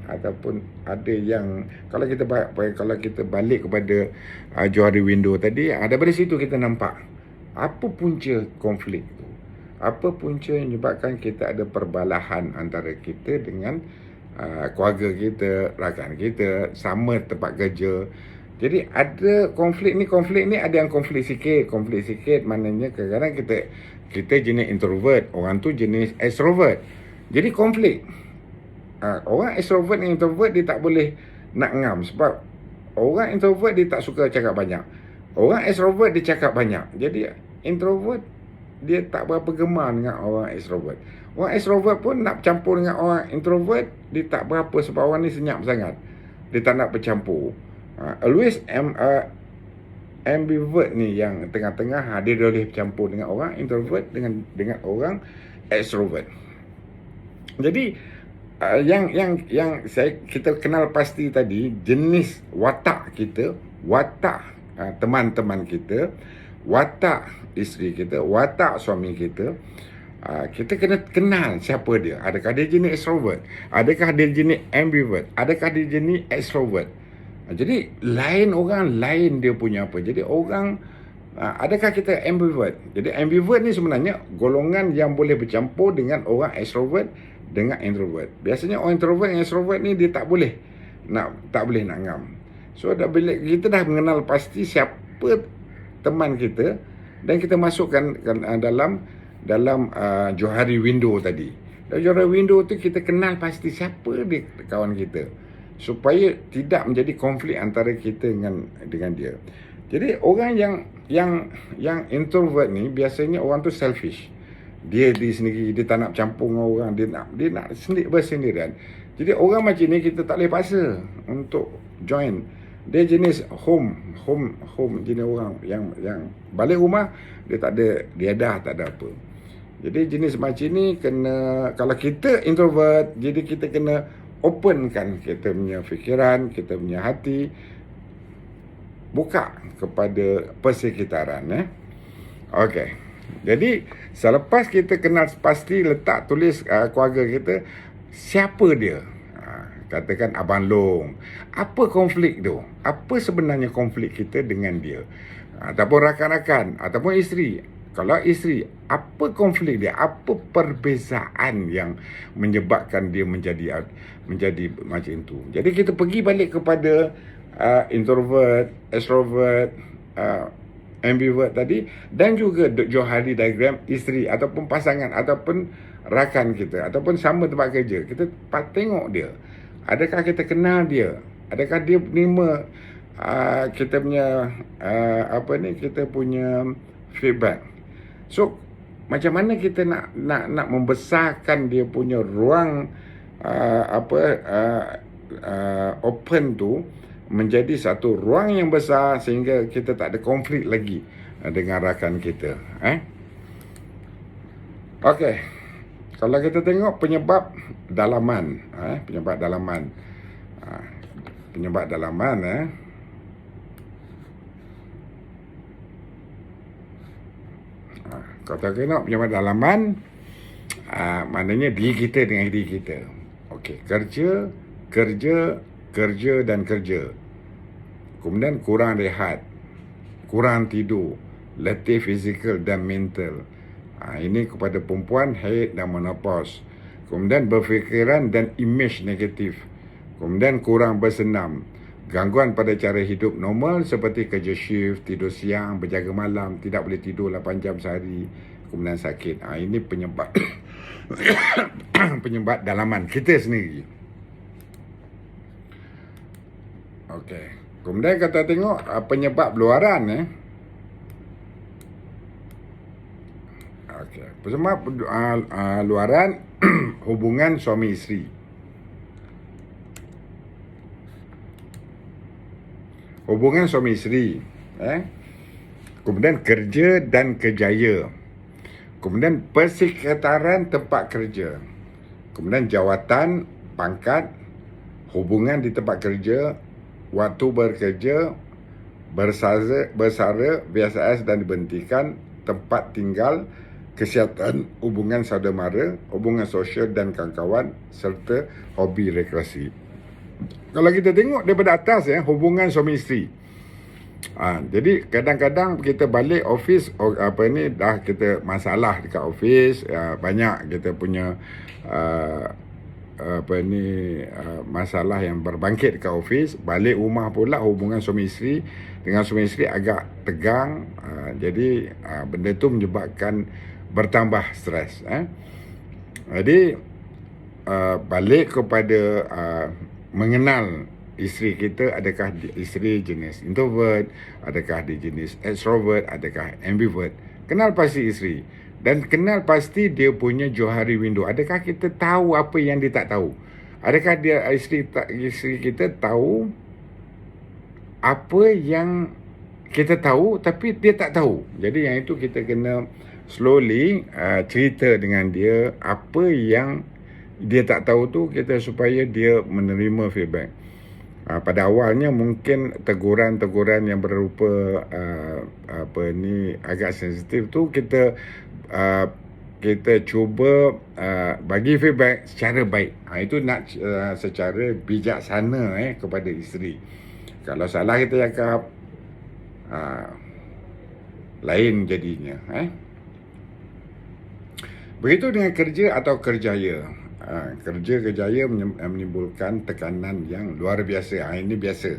ataupun ada yang kalau kita balik kepada Johari Window tadi, daripada situ kita nampak apa punca konflik tu. Apa punca yang menyebabkan kita ada perbalahan antara kita dengan keluarga kita, rakan kita, sama tempat kerja. Jadi ada konflik ni ada yang konflik sikit maknanya kadang-kadang kita jenis introvert, orang tu jenis extrovert. Jadi konflik. Orang extrovert dan introvert dia tak boleh nak ngam, sebab orang introvert dia tak suka cakap banyak. Orang extrovert dia cakap banyak. Jadi introvert dia tak berapa gemar dengan orang extrovert. Orang extrovert pun nak bercampur dengan orang introvert, dia tak berapa, sebab orang ni senyap sangat. Dia tak nak bercampur. Always ambivert ni yang tengah-tengah, dia boleh bercampur dengan orang introvert dengan orang extrovert. Jadi yang kita kenal pasti tadi, jenis watak kita, watak teman-teman kita, watak isteri kita, watak suami kita. Kita kena kenal siapa dia. Adakah dia jenis extrovert? Adakah dia jenis ambivert? Adakah dia jenis extrovert? Jadi lain orang, lain dia punya apa. Jadi orang, adakah kita ambivert? Jadi ambivert ni sebenarnya golongan yang boleh bercampur dengan orang extrovert dengan introvert. Biasanya orang introvert yang extrovert ni dia tak boleh nak ngam. So bila kita dah mengenal pasti siapa teman kita, dan kita masukkan dalam Johari Window tadi. Dalam Johari Window tu kita kenal pasti siapa dia kawan kita, supaya tidak menjadi konflik antara kita dengan dia. Jadi orang yang introvert ni biasanya orang tu selfish. Dia sendiri, dia tak nak campur dengan orang, dia nak bersendirian. Jadi orang macam ni kita tak boleh paksa untuk join. Dia jenis home jenis orang yang balik rumah dia tak ada apa. Jadi jenis macam ni kena, kalau kita introvert, jadi kita kena openkan kita punya fikiran, kita punya hati, buka kepada persekitaran. Okey. Jadi selepas kita kenal pasti, letak tulis keluarga kita, siapa dia. Katakan Abang Long, apa konflik tu? Apa sebenarnya konflik kita dengan dia? Ataupun rakan-rakan, ataupun isteri. Kalau isteri, apa konflik dia? Apa perbezaan yang menyebabkan dia menjadi macam itu? Jadi kita pergi balik kepada introvert, extrovert, ambivert tadi, dan juga Johari diagram isteri ataupun pasangan ataupun rakan kita ataupun sama tempat kerja. Kita tengok dia, adakah kita kenal dia, adakah dia menerima kita punya kita punya feedback. So macam mana kita nak membesarkan dia punya ruang open tu menjadi satu ruang yang besar sehingga kita tak ada konflik lagi dengan rakan kita. Okey. Kalau kita tengok penyebab dalaman, penyebab dalaman. Penyebab dalaman kalau kita tengok penyebab dalaman, maknanya diri kita dengan diri kita. Okey, kerja dan kerja. Kemudian kurang rehat, kurang tidur, letih fizikal dan mental. Ini kepada perempuan haid dan menopause. Kemudian berfikiran dan imej negatif. Kemudian kurang bersenam. Gangguan pada cara hidup normal seperti kerja shift, tidur siang, berjaga malam, tidak boleh tidur 8 jam sehari. Kemudian sakit. Ini penyebab penyebab dalaman kita sendiri. Okey. Kemudian kita tengok penyebab luaran. Okey. Penyebab luaran hubungan suami isteri. Hubungan suami isteri. Kemudian kerja dan kerjaya. Kemudian persekitaran tempat kerja. Kemudian jawatan, pangkat, hubungan di tempat kerja, waktu bekerja, bersara, VSS dan diberhentikan, tempat tinggal, kesihatan, hubungan saudara mara, hubungan sosial dan kawan-kawan, serta hobi rekreasi. Kalau kita tengok daripada atas, hubungan suami isteri. Jadi kadang-kadang kita balik office, dah kita masalah dekat office, banyak kita punya masalah yang berbangkit dekat office. Balik rumah pula hubungan suami isteri dengan suami isteri agak tegang. Jadi benda tu menyebabkan bertambah stres. Jadi balik kepada mengenal isteri kita, adakah isteri jenis introvert, adakah dia jenis extrovert, adakah ambivert. Kenal pasti isteri dan kenal pasti dia punya Johari window. Adakah kita tahu apa yang dia tak tahu? Adakah dia isteri kita tahu apa yang kita tahu tapi dia tak tahu. Jadi yang itu kita kena slowly cerita dengan dia apa yang dia tak tahu tu, kita supaya dia menerima feedback. Pada awalnya mungkin teguran-teguran yang berupa agak sensitif tu kita cuba bagi feedback secara baik. Itu nak secara bijaksana kepada isteri. Kalau salah kita cakap lain jadinya. Begitu dengan kerja atau kerjaya. Kerjaya menimbulkan tekanan yang luar biasa. Ini biasa.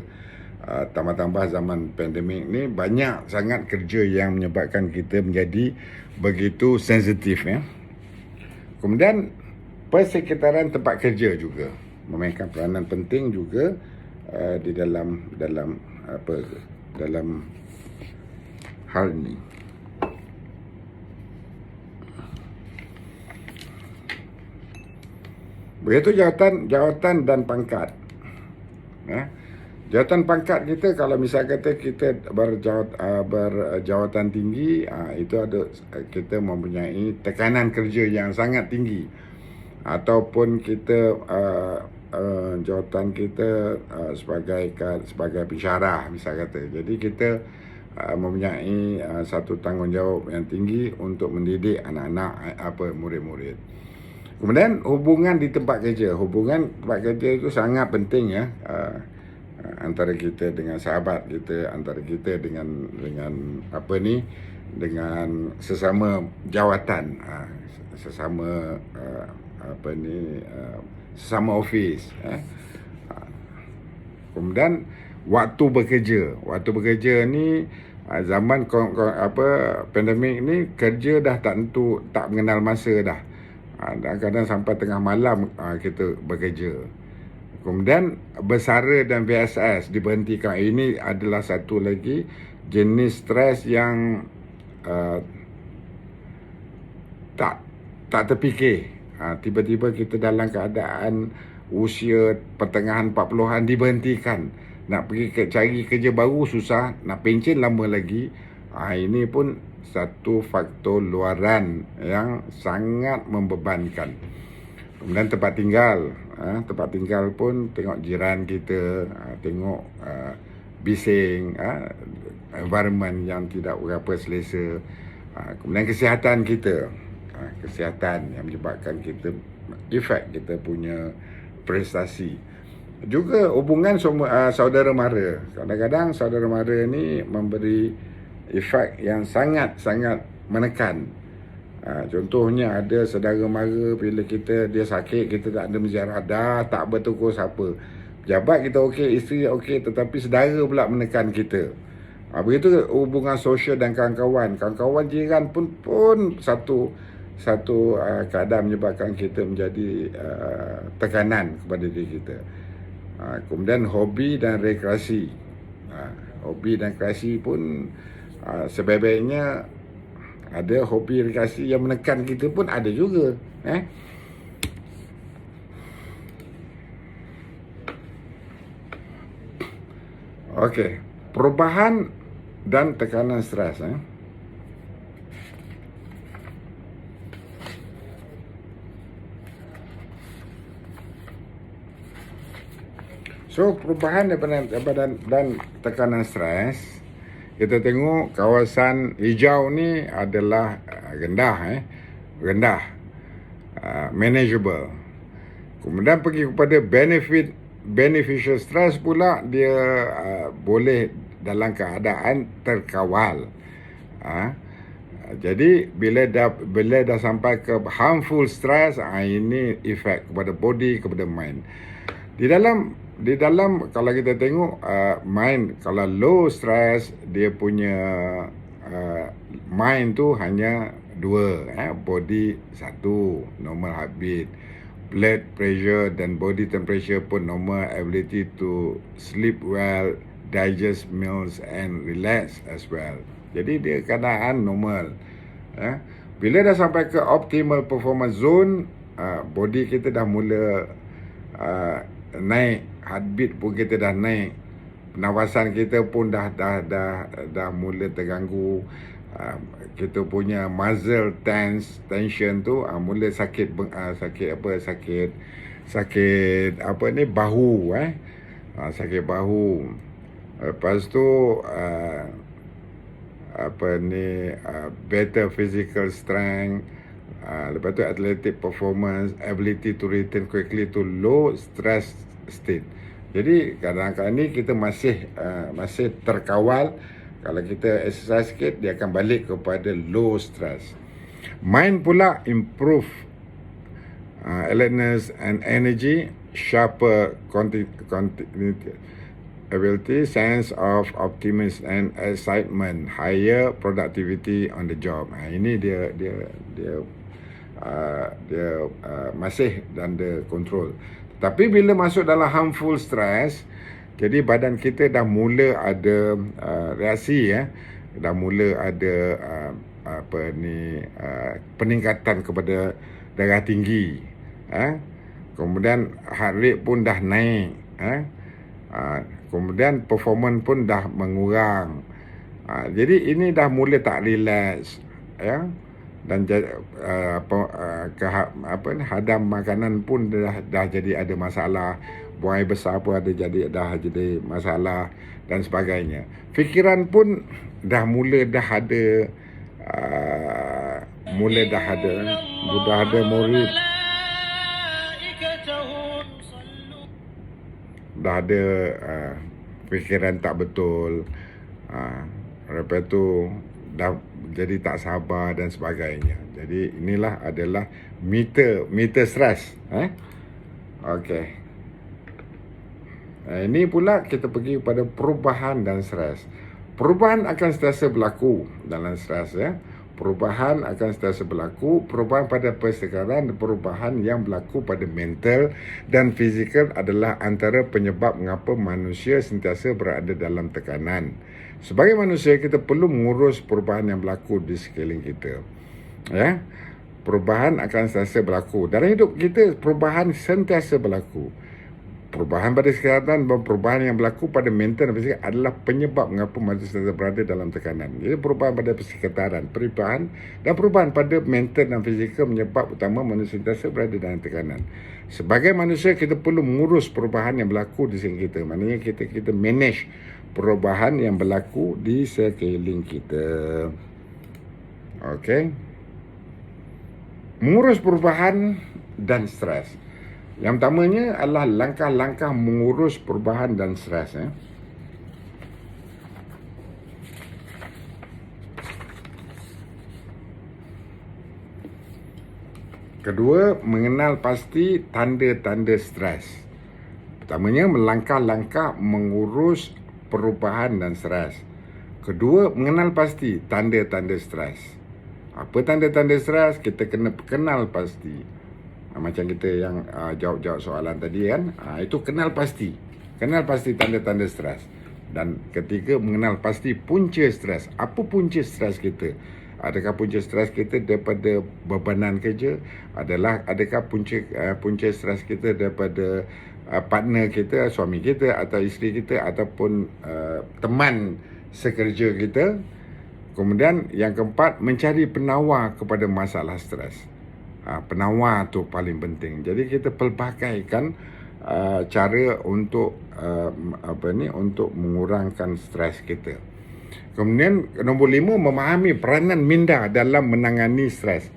Tambah-tambah zaman pandemik ni banyak sangat kerja yang menyebabkan kita menjadi begitu sensitif. Kemudian persekitaran tempat kerja juga memainkan peranan penting juga di dalam hal ini. Begitu jawatan dan pangkat. Jawatan pangkat kita, kalau misalnya kita berjawatan tinggi, itu ada kita mempunyai tekanan kerja yang sangat tinggi. Ataupun kita jawatan kita sebagai pensyarah misalnya kata. Jadi kita mempunyai satu tanggungjawab yang tinggi untuk mendidik anak-anak murid-murid. Kemudian hubungan di tempat kerja. Hubungan tempat kerja itu sangat penting antara kita dengan sahabat kita, antara kita dengan dengan sesama jawatan, sesama sesama office. Kemudian waktu bekerja. Waktu bekerja ni zaman pandemik ni kerja dah tak tentu, tak mengenal masa dah. Kadang-kadang sampai tengah malam kita bekerja. Kemudian bersara dan VSS diberhentikan. Ini adalah satu lagi jenis stres yang tak terfikir. Tiba-tiba kita dalam keadaan usia pertengahan 40-an diberhentikan. Nak pergi cari kerja baru susah, nak pencen lama lagi. Ini pun satu faktor luaran yang sangat membebankan. Kemudian tempat tinggal. Tempat tinggal pun tengok jiran kita, tengok bising, environment yang tidak berapa selesa. Kemudian kesihatan kita. Kesihatan yang menyebabkan kita efek kita punya prestasi. Juga hubungan saudara mara. Kadang-kadang saudara mara ni memberi efek yang sangat-sangat menekan. Contohnya ada saudara mara bila dia sakit, kita tak ada menziarah, dah tak bertukar siapa. Pejabat kita okey, isteri okey, tetapi saudara pula menekan kita. Begitu hubungan sosial dan kawan-kawan. Kawan-kawan jiran pun satu keadaan menyebabkan kita menjadi tekanan kepada diri kita. Kemudian hobi dan rekreasi. Hobi dan rekreasi pun sebaik-baiknya ada hobi rekreasi yang menekan kita pun ada juga. Okey, perubahan dan tekanan stres. So, perubahan dan tekanan stres, kita tengok kawasan hijau ni adalah rendah, manageable. Kemudian pergi kepada beneficial stress pula, dia boleh dalam keadaan terkawal. Jadi bila dah sampai ke harmful stress, ini efek kepada body, kepada mind. Di dalam kalau kita tengok mind, kalau low stress, dia punya mind tu hanya 2, body 1, normal heartbeat, blood pressure dan body temperature pun normal, ability to sleep well, digest meals and relax as well. Jadi dia keadaan normal. Bila dah sampai ke optimal performance zone, body kita dah mula naik, heartbeat pun kita dah naik, pernafasan kita pun dah mula terganggu, kita punya muscle tension tu mula sakit bahu, sakit bahu. Lepas tu better physical strength, lepas tu athletic performance, ability to return quickly to low stress state. Jadi kadang-kadang ni kita masih terkawal. Kalau kita exercise sikit, dia akan balik kepada low stress. Mind pula improve alertness and energy, sharper continuity, ability, sense of optimism and excitement, higher productivity on the job. Ini dia masih under control. Tapi bila masuk dalam harmful stress, jadi badan kita dah mula ada reaksi, dah mula ada peningkatan kepada darah tinggi, kemudian heart rate pun dah naik, kemudian performance pun dah mengurang. Jadi ini dah mula tak relax, dan hadam makanan pun dah jadi ada masalah, buang air besar pun dah jadi masalah dan sebagainya. Fikiran pun dah mula ada murid, dah ada fikiran tak betul, lepas tu dah jadi tak sabar dan sebagainya. Jadi inilah adalah meter stres. Okey. Ini pula kita pergi kepada perubahan dan stres. Perubahan akan sentiasa berlaku dalam stres. Perubahan akan sentiasa berlaku. Perubahan pada persekitaran dan perubahan yang berlaku pada mental dan fizikal adalah antara penyebab mengapa manusia sentiasa berada dalam tekanan. Sebagai manusia, kita perlu mengurus perubahan yang berlaku di sekeliling kita. Ya, perubahan akan sentiasa berlaku. Dalam hidup kita, perubahan sentiasa berlaku. Perubahan pada kesihatan dan perubahan yang berlaku pada mental dan fizikal adalah penyebab mengapa manusia berada dalam tekanan. Jadi perubahan pada persekitaran, perubahan pada mental dan fizikal menyebab utama manusia sentiasa berada dalam tekanan. Sebagai manusia, kita perlu mengurus perubahan yang berlaku di sekeliling kita. Maknanya kita manage perubahan yang berlaku di sekeliling kita. Okey. Mengurus perubahan dan stres. Yang pertamanya adalah langkah-langkah mengurus perubahan dan stres. Kedua, mengenal pasti tanda-tanda stres. Pertamanya, melangkah-langkah mengurus perubahan dan stres. Kedua, mengenal pasti tanda-tanda stres. Apa tanda-tanda stres? Kita kena kenal pasti. Macam kita yang jawab-jawab soalan tadi kan, itu kenal pasti tanda-tanda stres. Dan ketiga, mengenal pasti punca stres. Apa punca stres kita? Adakah punca stres kita daripada bebanan kerja? Adakah punca stres kita daripada partner kita, suami kita atau isteri kita ataupun teman sekerja kita? Kemudian yang keempat, mencari penawar kepada masalah stres. Penawar tu paling penting. Jadi kita pelbagaikan cara untuk untuk mengurangkan stres kita. Kemudian nombor 5, memahami peranan minda dalam menangani stres.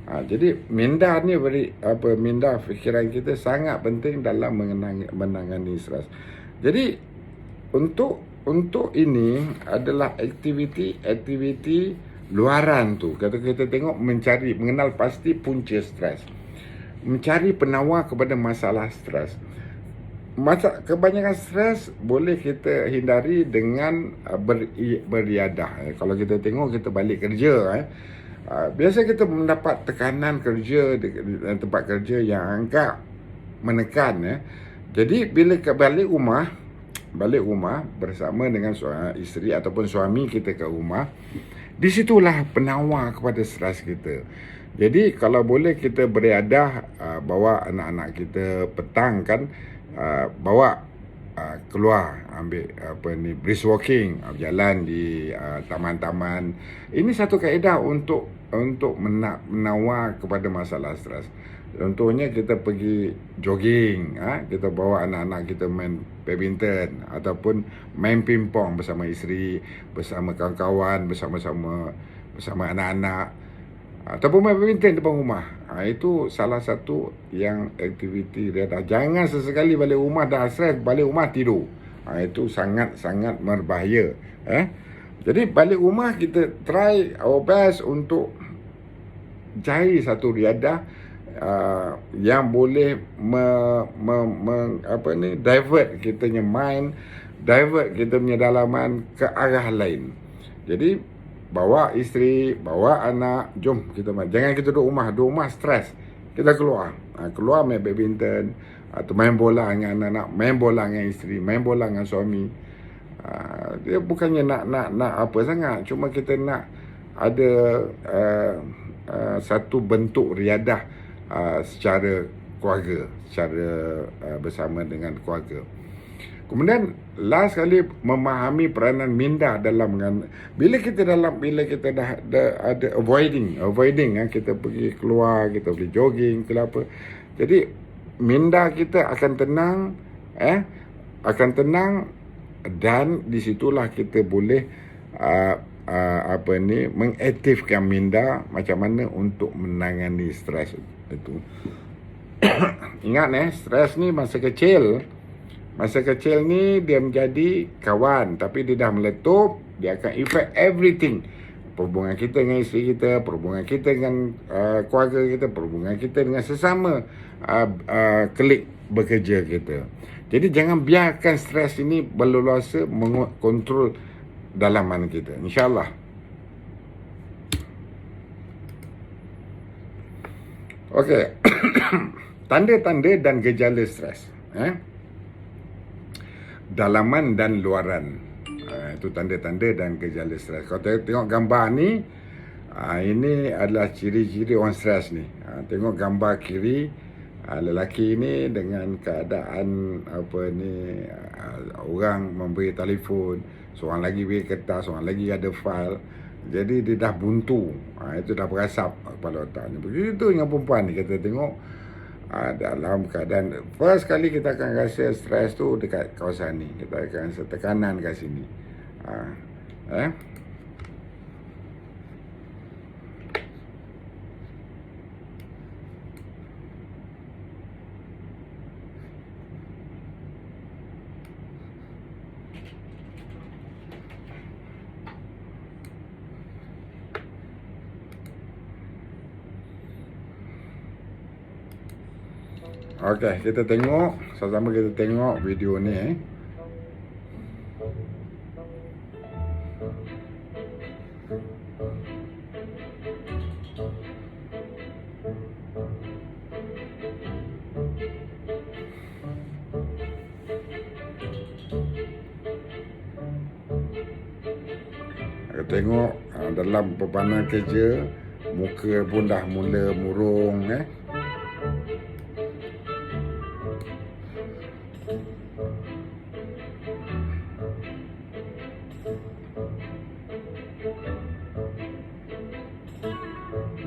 Jadi minda ni minda fikiran kita sangat penting dalam menangani stres. Jadi untuk ini adalah aktiviti luaran tu. Kata kita tengok, mengenal pasti punca stres. Mencari penawar kepada masalah stres. Kebanyakan stres boleh kita hindari dengan beriadah. Kalau kita tengok, kita balik kerja, biasa kita mendapat tekanan kerja di tempat kerja yang agak menekan. Jadi bila balik rumah bersama dengan isteri ataupun suami kita ke rumah, di situlah penawar kepada stres kita. Jadi kalau boleh kita beriadah, bawa anak-anak kita petang kan, bawa keluar ambil brisk walking, jalan di taman-taman. Ini satu kaedah untuk menawar kepada masalah stres. Contohnya kita pergi jogging, kita bawa anak-anak kita main badminton ataupun main pingpong bersama isteri, bersama kawan-kawan, bersama anak-anak, ataupun main badminton depan rumah. Itu salah satu yang aktiviti dia dah. Jangan sesekali balik rumah dah stres, balik rumah tidur. Itu sangat-sangat berbahaya. Jadi balik rumah kita try our best untuk cari satu riadah yang boleh divert kita punya mind, divert kita punya dalaman ke arah lain. Jadi bawa isteri, bawa anak, jom kita main. Jangan kita duduk rumah stres. Kita keluar main badminton atau main bola dengan anak-anak, main bola dengan isteri, main bola dengan suami. Dia bukannya nak apa sangat, cuma kita nak ada satu bentuk riadah secara keluarga, secara bersama dengan keluarga. Kemudian last kali, memahami peranan minda dalam bila kita dah ada avoiding kita pergi keluar, kita pergi jogging ke apa. Jadi minda kita akan tenang dan di situlah kita boleh mengaktifkan minda macam mana untuk menangani stres itu. Ingat stres ni masa kecil ni dia menjadi kawan, tapi dia dah meletup, dia akan affect everything. Perhubungan kita dengan isteri kita, perhubungan kita dengan keluarga kita, perhubungan kita dengan sesama klik bekerja kita. Jadi jangan biarkan stres ini berleluasa mengontrol dalaman kita. InsyaAllah. Okey. Tanda-tanda dan gejala stres. Dalaman dan luaran. Itu tanda-tanda dan gejala stres. Kalau tengok gambar ni, ini adalah ciri-ciri orang stres ni. Tengok gambar kiri, lelaki ni dengan keadaan orang memberi telefon, seorang lagi beri kertas, seorang lagi ada file. Jadi dia dah buntu. Itu dah berasap kepala otak ni. Begitu dengan perempuan ni, kita tengok dalam keadaan first kali kita akan rasa stres tu dekat kawasan ni. Kita akan rasa tekanan kat sini. Okey, kita tengok sama-sama, kita tengok video ni. Kita tengok dalam pepanan kerja, muka pun dah mula murung.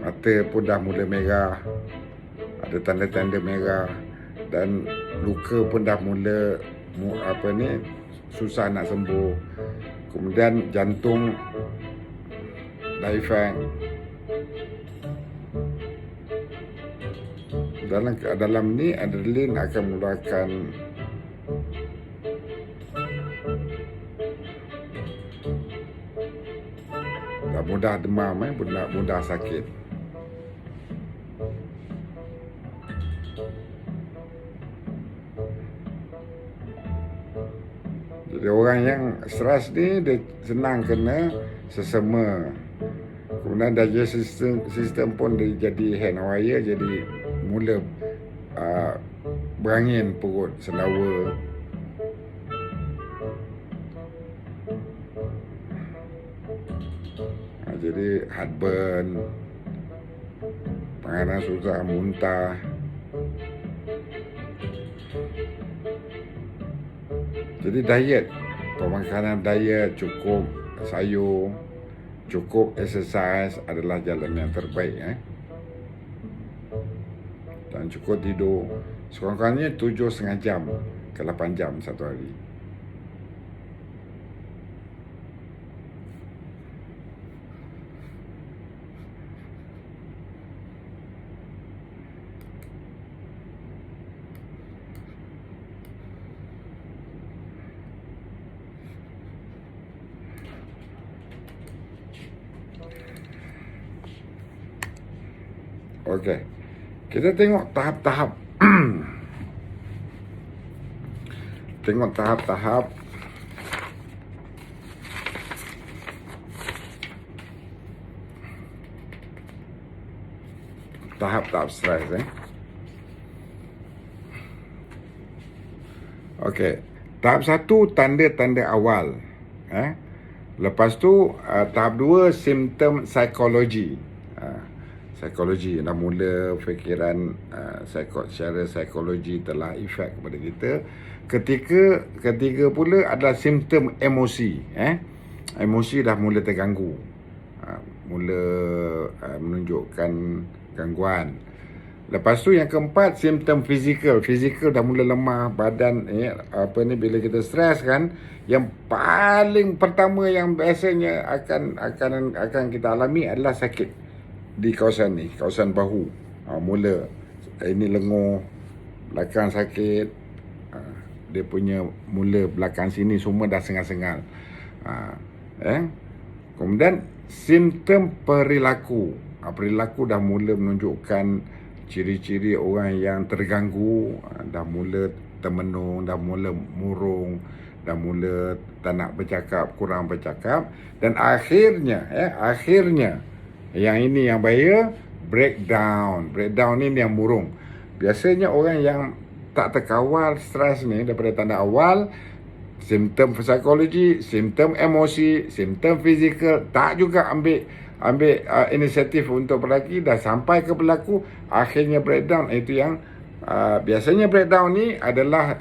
Mata pun dah mula merah, ada tanda-tanda merah, dan luka pun dah mula susah nak sembuh. Kemudian jantung dah efek. Dalam ni adrenalin akan mengeluarkan dah mudah demam, mudah sakit. Jadi orang yang stres ni dia senang kena sesama. Kemudian digestive sistem pun dia jadi hand wire, jadi mula berangin perut, sendawa. Jadi heartburn, penganan susah, muntah. Jadi diet, pemakanan diet, cukup sayur, cukup exercise adalah jalan yang terbaik. Dan cukup tidur, sekurang-kurangnya 7,5 jam ke 8 jam satu hari. Okey, kita tengok tahap-tahap. Tengok tahap-tahap. Tahap-tahap stres. Okey, tahap 1 tanda-tanda awal. Lepas tu tahap 2 simptom psikologi. Psikologi dah mula fikiran secara psikologi telah efek kepada kita. Ketiga pula adalah simptom emosi. Emosi dah mula terganggu, mula menunjukkan gangguan. Lepas tu yang keempat simptom fizikal. Fizikal dah mula lemah badan. Bila kita stres kan, yang paling pertama yang biasanya akan kita alami adalah sakit di kawasan ni, kawasan bahu. Mula ini lenguh, belakang sakit, dia punya mula belakang sini semua dah sengal-sengal. Kemudian simptom perilaku. Perilaku dah mula menunjukkan ciri-ciri orang yang terganggu, dah mula termenung, dah mula murung, dah mula tak nak bercakap, kurang bercakap, dan akhirnya yang ini yang bahaya, breakdown. Breakdown ni yang murung. Biasanya orang yang tak terkawal stres ni daripada tanda awal, simptom psikologi, simptom emosi, simptom fizikal, tak juga ambil inisiatif untuk berlaki, dah sampai ke berlaku, akhirnya breakdown. Itu yang biasanya breakdown ni adalah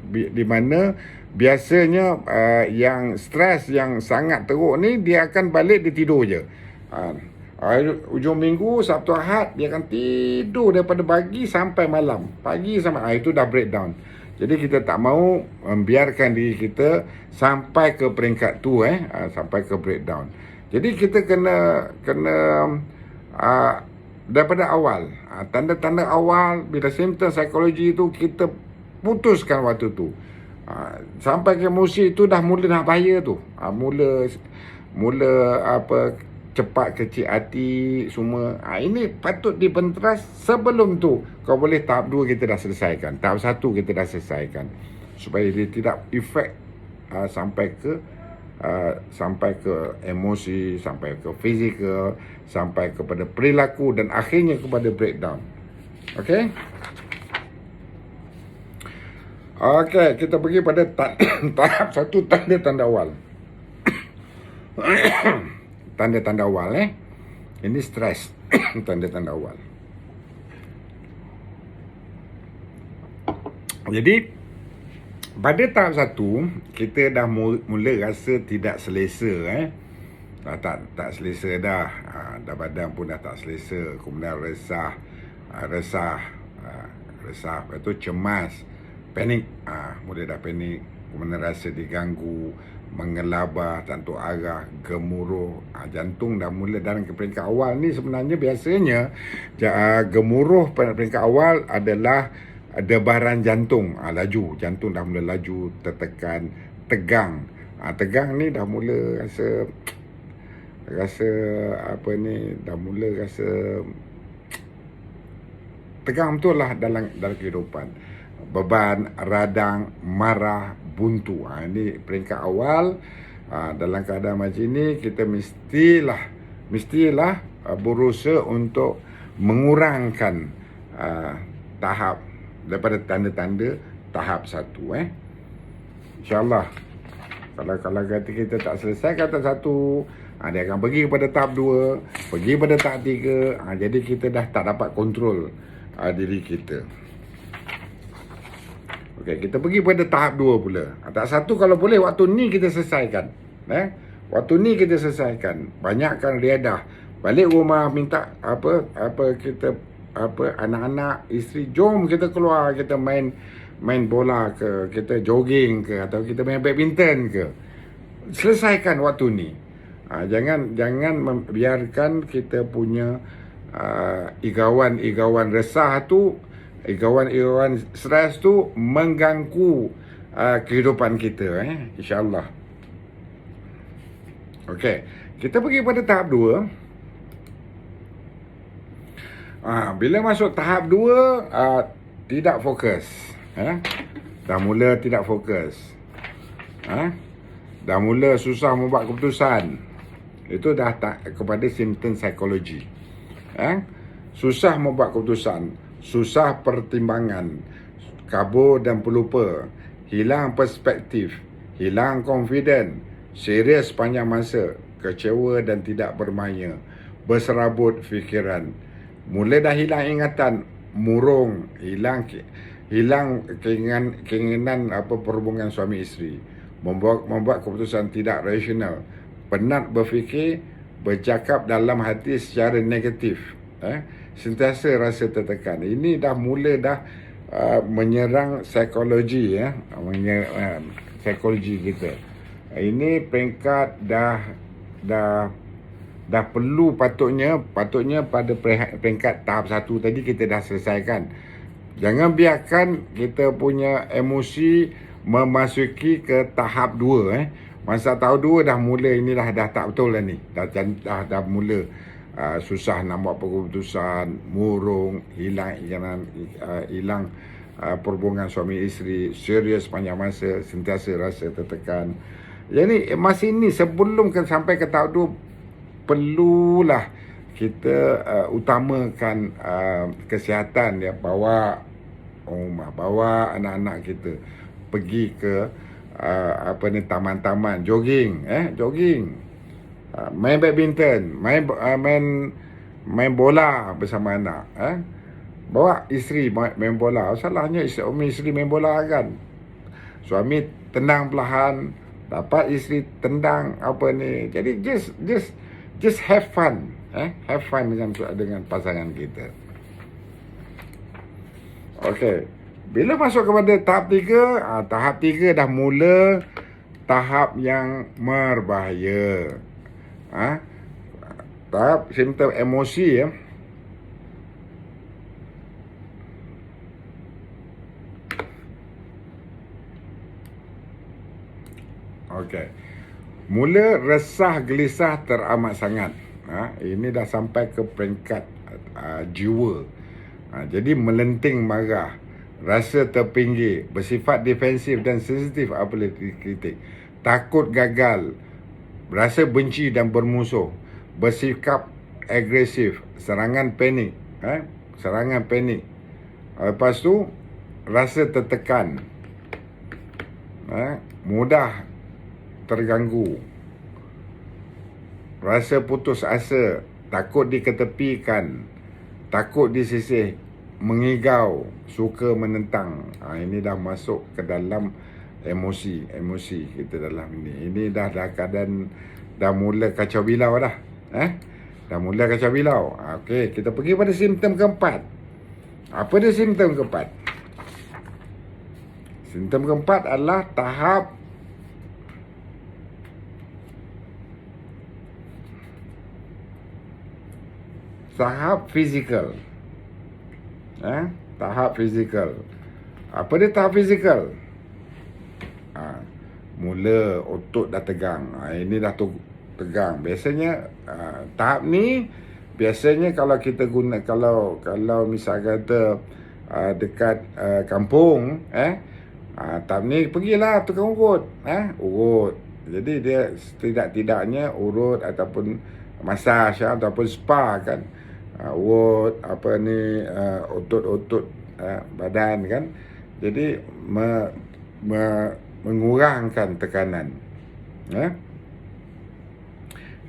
di mana biasanya yang stres yang sangat teruk ni dia akan balik, dia tidur je. Ujung minggu, Sabtu Ahad, dia akan tidur daripada pagi sampai malam. Pagi sampai, itu dah breakdown. Jadi kita tak mahu membiarkan diri kita sampai ke peringkat tu, sampai ke breakdown. Jadi kita kena daripada awal, tanda-tanda awal bila simptom psikologi tu kita putuskan waktu tu. Sampai ke emosi tu dah mula nak bahaya tu. Mula cepat kecil hati semua. Ini patut dipenteras sebelum tu. Kau boleh tahap 2 kita dah selesaikan. Tahap 1 kita dah selesaikan. Supaya dia tidak efek sampai ke emosi, sampai ke fizikal, sampai kepada perilaku dan akhirnya kepada breakdown. Okey? Okey, kita pergi pada tahap 1, tanda-tanda awal. Tanda-tanda awal ini stres. Tanda-tanda awal. Jadi pada tahap 1 kita dah mula rasa tidak selesa, tak selesa dah. Dah badan pun dah tak selesa, kemudian resah, lepas tu cemas, panik, mula dah panik, kemudian rasa diganggu, mengelabah, tak tahu arah, gemuruh. Jantung dah mula dalam peringkat awal ni. Sebenarnya biasanya gemuruh peringkat awal adalah debaran jantung, laju, jantung dah mula laju, tertekan, tegang. Tegang ni dah mula rasa dah mula rasa tegang betul lah dalam kehidupan. Beban, radang, marah, buntu. Ini peringkat awal. Dalam keadaan macam ini kita mestilah berusaha untuk mengurangkan tahap daripada tanda-tanda tahap 1. InsyaAllah. Kalau kata kita tak selesai kata 1, dia akan pergi kepada tahap 2, pergi pada tahap 3. Jadi kita dah tak dapat kontrol diri kita. Okey, kita pergi pada tahap 2 pula. Tahap 1 kalau boleh waktu ni kita selesaikan. Waktu ni kita selesaikan. Banyakkan riadah. Balik rumah minta anak-anak, isteri, jom kita keluar, kita main bola ke, kita jogging ke, atau kita main badminton ke. Selesaikan waktu ni. Jangan membiarkan kita punya igawan resah tu, igawan stres tu mengganggu kehidupan kita, insya-Allah. Okey, kita pergi pada tahap 2. Bila masuk tahap 2, tidak fokus, dah mula tidak fokus, dah mula susah membuat keputusan. Itu dah tak kepada simptom psikologi. Susah membuat keputusan, susah pertimbangan, kabur dan pelupa, hilang perspektif, hilang confident, serius panjang masa, kecewa dan tidak bermaya, berserabut fikiran, mula dah hilang ingatan, murung, hilang keinginan perhubungan suami isteri, membuat keputusan tidak rasional, penat berfikir, bercakap dalam hati secara negatif, sentiasa rasa tertekan. Ini dah mula menyerang psikologi, psikologi kita. Ini peringkat dah patutnya pada peringkat tahap 1 tadi kita dah selesaikan. Jangan biarkan kita punya emosi memasuki ke tahap 2. Masa tahap 2 dah mula, ini dah tak betul lah ni. Dah mula susah nak buat keputusan, murung, hilang perhubungan suami isteri, serius panjang masa, sentiasa rasa tertekan. Jadi masa ini sebelum sampai ke tahap 2 perlulah utamakan kesihatan dia, bawa rumah, bawa anak-anak kita pergi ke taman-taman, jogging, main badminton, main bola bersama anak, bawa isteri main bola. Salahnya isteri main bola kan, suami tendang perlahan, dapat isteri tendang jadi just have fun, have fun dengan pasangan kita. Okey, bila masuk kepada tahap 3, tahap 3 dah mula tahap yang berbahaya. Tahap simptom emosi, ya. Okey. Mula resah gelisah teramat sangat. Ini dah sampai ke peringkat jiwa. Jadi melenting marah, rasa terpinggir, bersifat defensif dan sensitif apabila dikritik, takut gagal, rasa benci dan bermusuh, bersikap agresif, serangan panik, Lepas tu rasa tertekan, mudah terganggu, rasa putus asa, takut diketepikan, takut disisih, mengigau, suka menentang. Ini dah masuk ke dalam emosi kita dalam ini. Ini dah keadaan dah mula kacau bilau dah. Dah mula kacau bilau. Okey, kita pergi pada simptom keempat. Apa dia simptom keempat? Simptom keempat adalah tahap fizikal. Tahap fizikal. Apa dia tahap fizikal? Mula otot dah tegang. Ini dah tegang. Biasanya tahap ni biasanya kalau kita guna, kalau misal kata dekat kampung, tahap ni pergilah tukang urut, urut. Jadi dia tidak-tidaknya urut ataupun masaj ataupun spa kan, urut otot-otot badan kan. Jadi mengurangkan tekanan,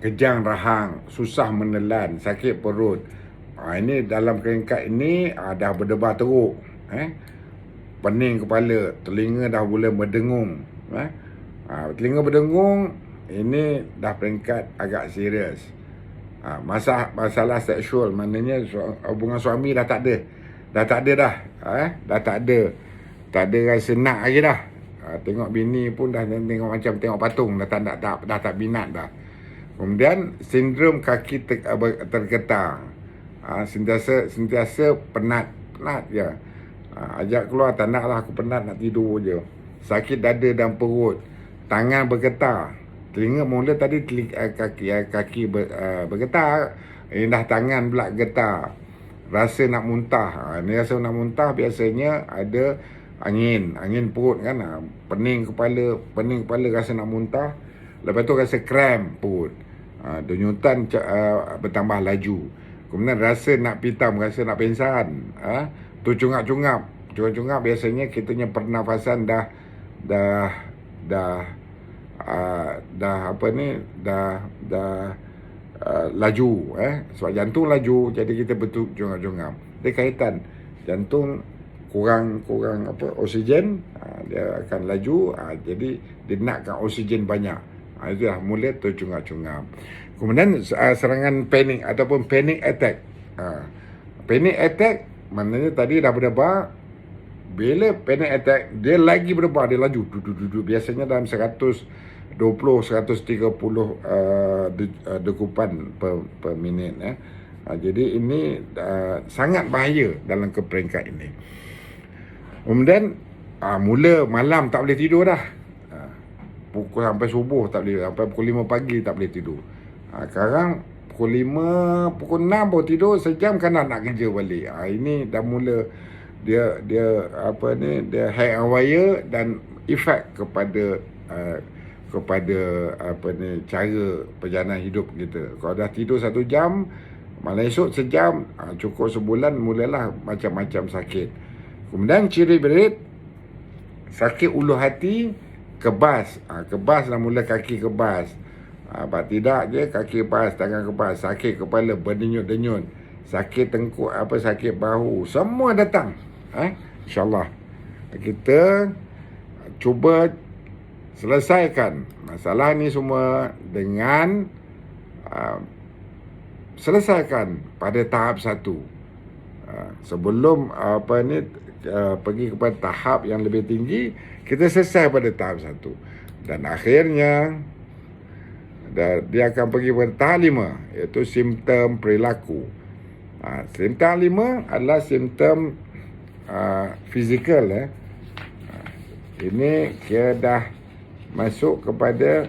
kejang rahang, susah menelan, sakit perut. Ini dalam peringkat ini dah berdebar teruk, pening kepala, telinga dah mula berdengung, telinga berdengung. Ini dah peringkat agak serius. Masalah seksual, maknanya hubungan suami dah tak ada. Dah tak ada rasa nak lagi dah. Tengok bini pun dah tengok macam tengok patung, dah tak minat dah. Kemudian sindrom kaki tergetar, sentiasa penat je. Ajak keluar tak nak lah, aku penat nak tidur je. Sakit dada dan perut, tangan bergetar, telinga mula tadi kaki bergetar, ini dah tangan pula getar. Rasa nak muntah, ini rasa nak muntah biasanya ada angin perut kan, pening kepala, rasa nak muntah. Lepas tu rasa kram perut, denyutan bertambah laju. Kemudian rasa nak pitam, rasa nak pingsan, tercungap-cungap biasanya kitanya pernafasan dah laju, sebab jantung laju, jadi kita betul cungap-cungap. Dia kaitan jantung kurang oksigen, dia akan laju, jadi dia nakkan oksigen banyak. Itu dah mula tercungap-cungap. Kemudian serangan panik ataupun panic attack. Panic attack maknanya tadi dah berdebar. Bila panic attack, dia lagi berdebar, dia laju. Biasanya dalam 120-130 degupan per minit. Jadi ini sangat bahaya dalam peringkat ini. Kemudian mula malam tak boleh tidur dah. Pukul sampai subuh tak boleh, sampai pukul 5 pagi tak boleh tidur. Sekarang pukul 5, pukul 6 baru tidur, sejam kan nak kerja balik. Ini dah mula dia hair and wire dan efek kepada cara perjalanan hidup kita. Kalau dah tidur 1 jam, Malam esok sejam, cukup sebulan mulalah macam-macam sakit. Kemudian ciri berit, sakit ulu hati, kebas. Kebas lah, mula kaki kebas. Pak tidak je, kaki kebas, tangan kebas, sakit kepala, berdenyut-denyut, sakit tengkuk, sakit bahu, semua datang. InsyaAllah kita cuba selesaikan masalah ni semua dengan selesaikan pada tahap satu. Sebelum pergi kepada tahap yang lebih tinggi, kita selesai pada tahap satu. Dan akhirnya dia akan pergi pada tahap 5, iaitu simptom perilaku. Simptom 5 adalah simptom fizikal. Ini kira dah masuk kepada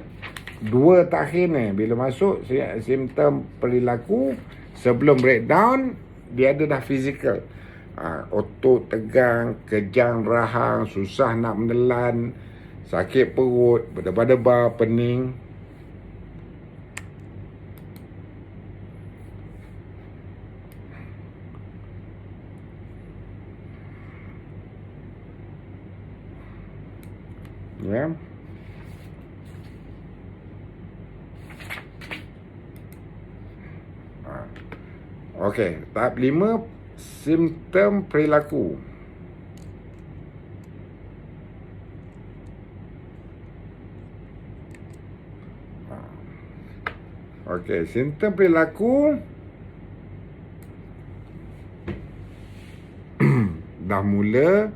2 takhir ni. Bila masuk simptom perilaku, sebelum breakdown, dia ada dah fizikal. Otot tegang, kejang rahang, susah nak menelan, sakit perut, berdebar-debar, pening. Ya. Okey, tahap 5, simptom perilaku. Okey, simptom perilaku dah mula.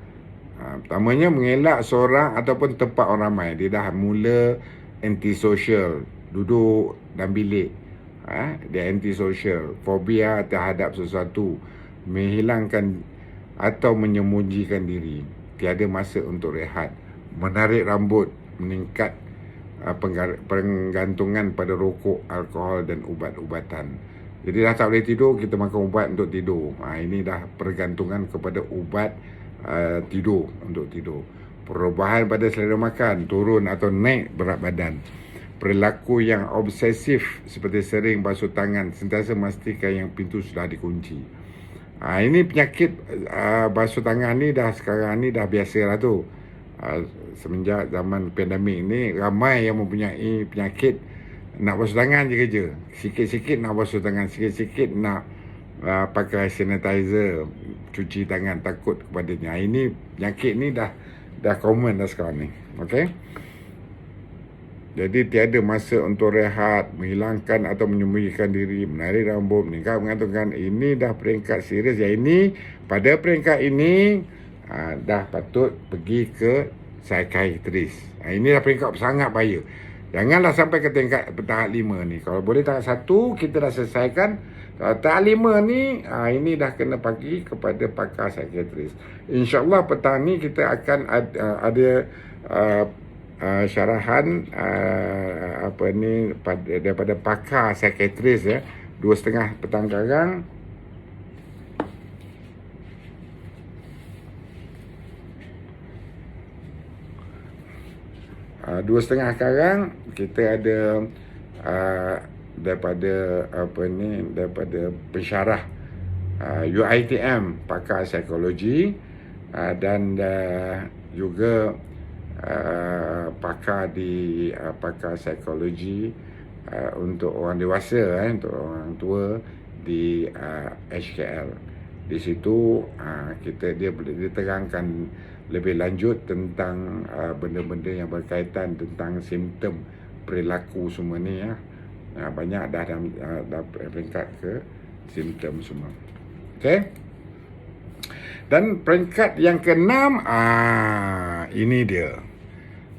Pertamanya mengelak seorang ataupun tempat orang ramai. Dia dah mula antisocial, duduk dalam bilik. Dia antisocial, fobia terhadap sesuatu, menghilangkan atau menyembunyikan diri, tiada masa untuk rehat, menarik rambut, meningkat penggantungan pada rokok, alkohol dan ubat-ubatan. Jadi dah tak boleh tidur, kita makan ubat untuk tidur. Ini dah pergantungan kepada ubat tidur, untuk tidur. Perubahan pada selera makan, turun atau naik berat badan. Perilaku yang obsesif seperti sering basuh tangan, sentiasa memastikan yang pintu sudah dikunci. Ini penyakit basuh tangan ni sekarang ni dah biasa lah tu. Semenjak zaman pandemik ni, ramai yang mempunyai penyakit nak basuh tangan je kerja. Sikit-sikit nak basuh tangan, sikit-sikit nak pakai sanitizer, cuci tangan, takut kepadanya. Ini penyakit ni dah common dah sekarang ni. Okey. Jadi tiada masa untuk rehat, menghilangkan atau menyembunyikan diri, menarik rambut, meningkat mengatakan ini dah peringkat serius. Yang ini, pada peringkat ini dah patut pergi ke psikiatris. Ini dah peringkat sangat bahaya. Janganlah sampai ke tingkat tahap 5 ni. Kalau boleh tahap 1 kita dah selesaikan. Kalau tahap 5 ni, ini dah kena pergi kepada pakar psikiatris. InsyaAllah petang ni kita akan ada syarahan daripada pakar psikiatris, 2.30 petang sekarang. 2.30 sekarang kita ada daripada pensyarah UiTM, pakar psikologi, dan juga pakar psikologi untuk orang dewasa, untuk orang tua di HKL. Di situ dia boleh diterangkan lebih lanjut tentang benda-benda yang berkaitan tentang simptom perilaku semua ni, banyak dah peringkat ke simptom semua. Okey. Dan peringkat yang ke-6, ini dia.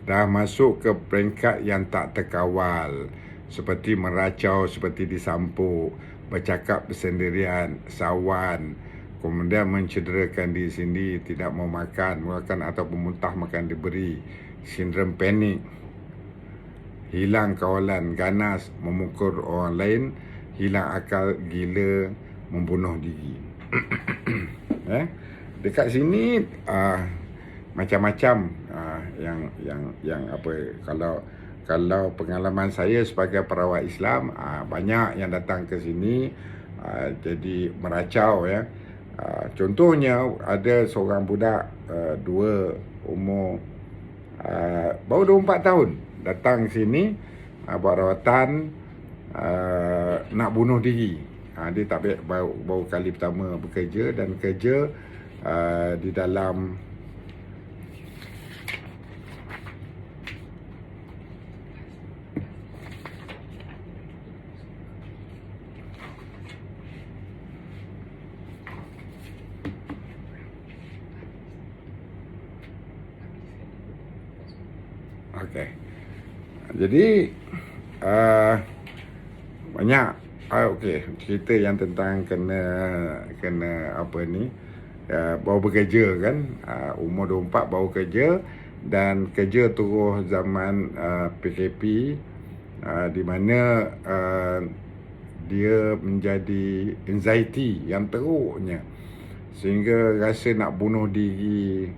Dah masuk ke peringkat yang tak terkawal, seperti meracau, seperti disampuk, bercakap bersendirian, sawan, kemudian mencederakan diri sendiri, tidak mau makan, ataupun muntah makan diberi, sindrom panik, hilang kawalan, ganas, memukul orang lain, hilang akal, gila, membunuh diri. Dekat sini macam-macam yang kalau pengalaman saya sebagai perawat Islam, banyak yang datang ke sini jadi meracau ya. Contohnya ada seorang budak dua umur baru 24 tahun datang sini buat rawatan, nak bunuh diri. Dia tak baru kali pertama bekerja dan kerja di dalam okey. Jadi banyak okey, cerita yang tentang kena apa ni, baru bekerja kan, umur 24 baru kerja dan kerja terus zaman PKP, di mana dia menjadi anxiety yang teruknya sehingga rasa nak bunuh diri,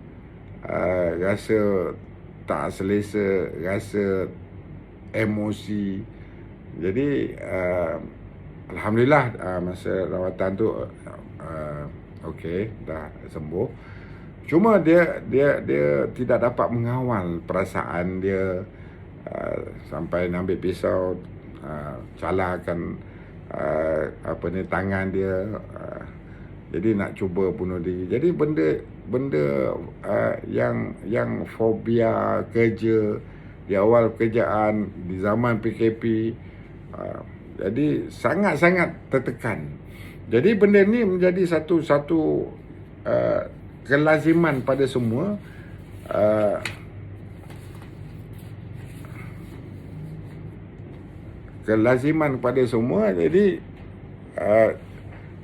rasa tak selesa, rasa emosi. Jadi alhamdulillah masa rawatan tu okey, dah sembuh. Cuma dia tidak dapat mengawal perasaan dia, sampai nak ambil pisau, calarkan apa ni tangan dia, jadi nak cuba bunuh diri. Jadi benda yang fobia kerja di awal pekerjaan di zaman PKP, jadi sangat-sangat tertekan. Jadi benda ni menjadi satu kelaziman pada semua. Kelaziman pada semua. Jadi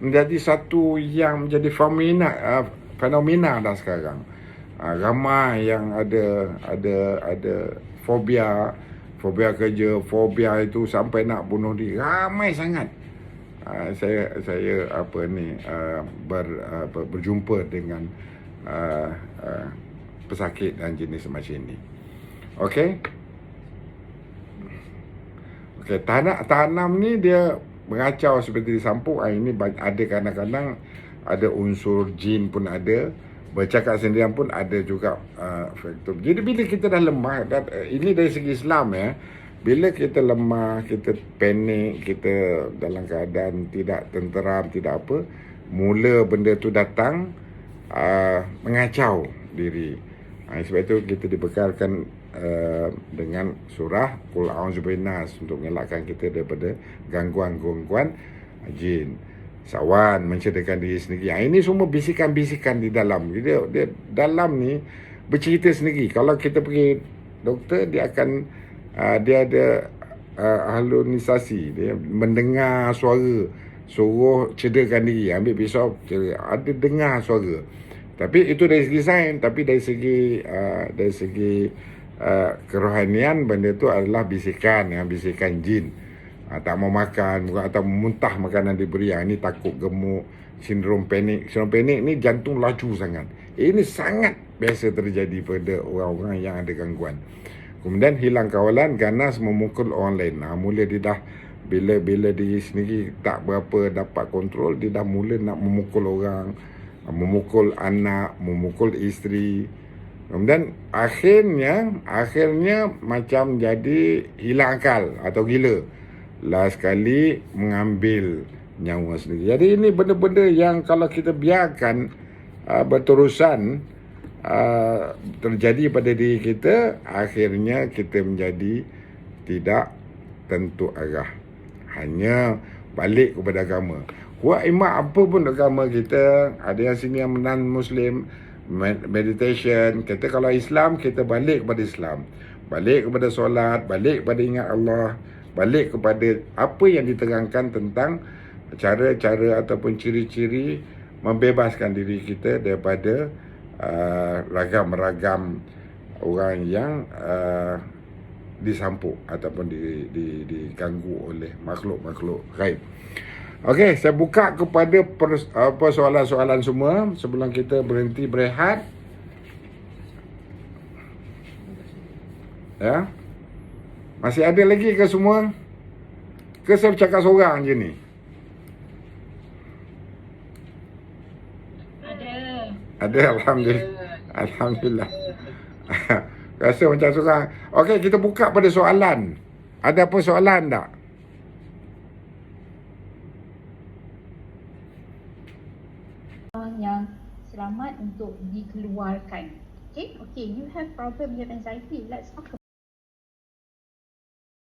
menjadi satu yang menjadi fenomena dah sekarang. Ramai yang ada fobia kerja, fobia itu sampai nak bunuh diri. Ramai sangat. Saya apa ni berjumpa dengan pesakit dan jenis macam ini. Okey. Tanam ni dia mengacau seperti disampuk. Ini ada kadang-kadang ada unsur jin pun ada. Bercakap sendirian pun ada juga faktor. Jadi bila kita dah lemah, ini dari segi Islam ya. Bila kita lemah, kita panik, kita dalam keadaan tidak tenteram, tidak apa, mula benda tu datang mengacau diri. Sebab itu kita dibekalkan dengan surah Qul a'udzu binnas untuk mengelakkan kita daripada gangguan-gangguan jin. Sawan, mencederakan diri sendiri. Ini semua bisikan-bisikan di dalam. Dia dalam ni bercerita sendiri. Kalau kita pergi doktor, dia akan dia ada halusinasi. Dia mendengar suara, suruh cederakan diri, ambil pisau, ada dengar suara. Tapi itu dari segi sains. Tapi dari segi kerohanian, benda tu adalah bisikan, bisikan jin. Tak mau makan atau muntah makanan diberi, ini takut gemuk, sindrom panik. Sindrom panik ni jantung laju sangat. Ini sangat biasa terjadi pada orang-orang yang ada gangguan. Kemudian hilang kawalan, ganas memukul orang lain. Mula dia dah bila diri sendiri tak berapa dapat kontrol, dia dah mula nak memukul orang, memukul anak, memukul isteri. Kemudian akhirnya macam jadi hilang akal atau gila. Last kali mengambil nyawa sendiri. Jadi ini benda-benda yang kalau kita biarkan berterusan terjadi pada diri kita, akhirnya kita menjadi tidak tentu arah. Hanya balik kepada agama. Kuat imak apa pun agama kita, ada yang sini yang non-Muslim, meditation. Kita kalau Islam, kita balik kepada Islam. Balik kepada solat, balik kepada ingat Allah, balik kepada apa yang diterangkan tentang cara-cara ataupun ciri-ciri membebaskan diri kita daripada ragam-ragam orang yang disampuk ataupun diganggu oleh makhluk-makhluk gaib. Okey, saya buka kepada soalan-soalan semua sebelum kita berhenti berehat. Ya. Masih ada lagi ke semua? Ke saya bercakap seorang je ni? Ada, Alhamdulillah. Alhamdulillah. Rasa macam seorang. Okey, kita buka pada soalan. Ada apa soalan tak? Yang selamat untuk dikeluarkan. Okay, you have problem, you have anxiety. Let's talk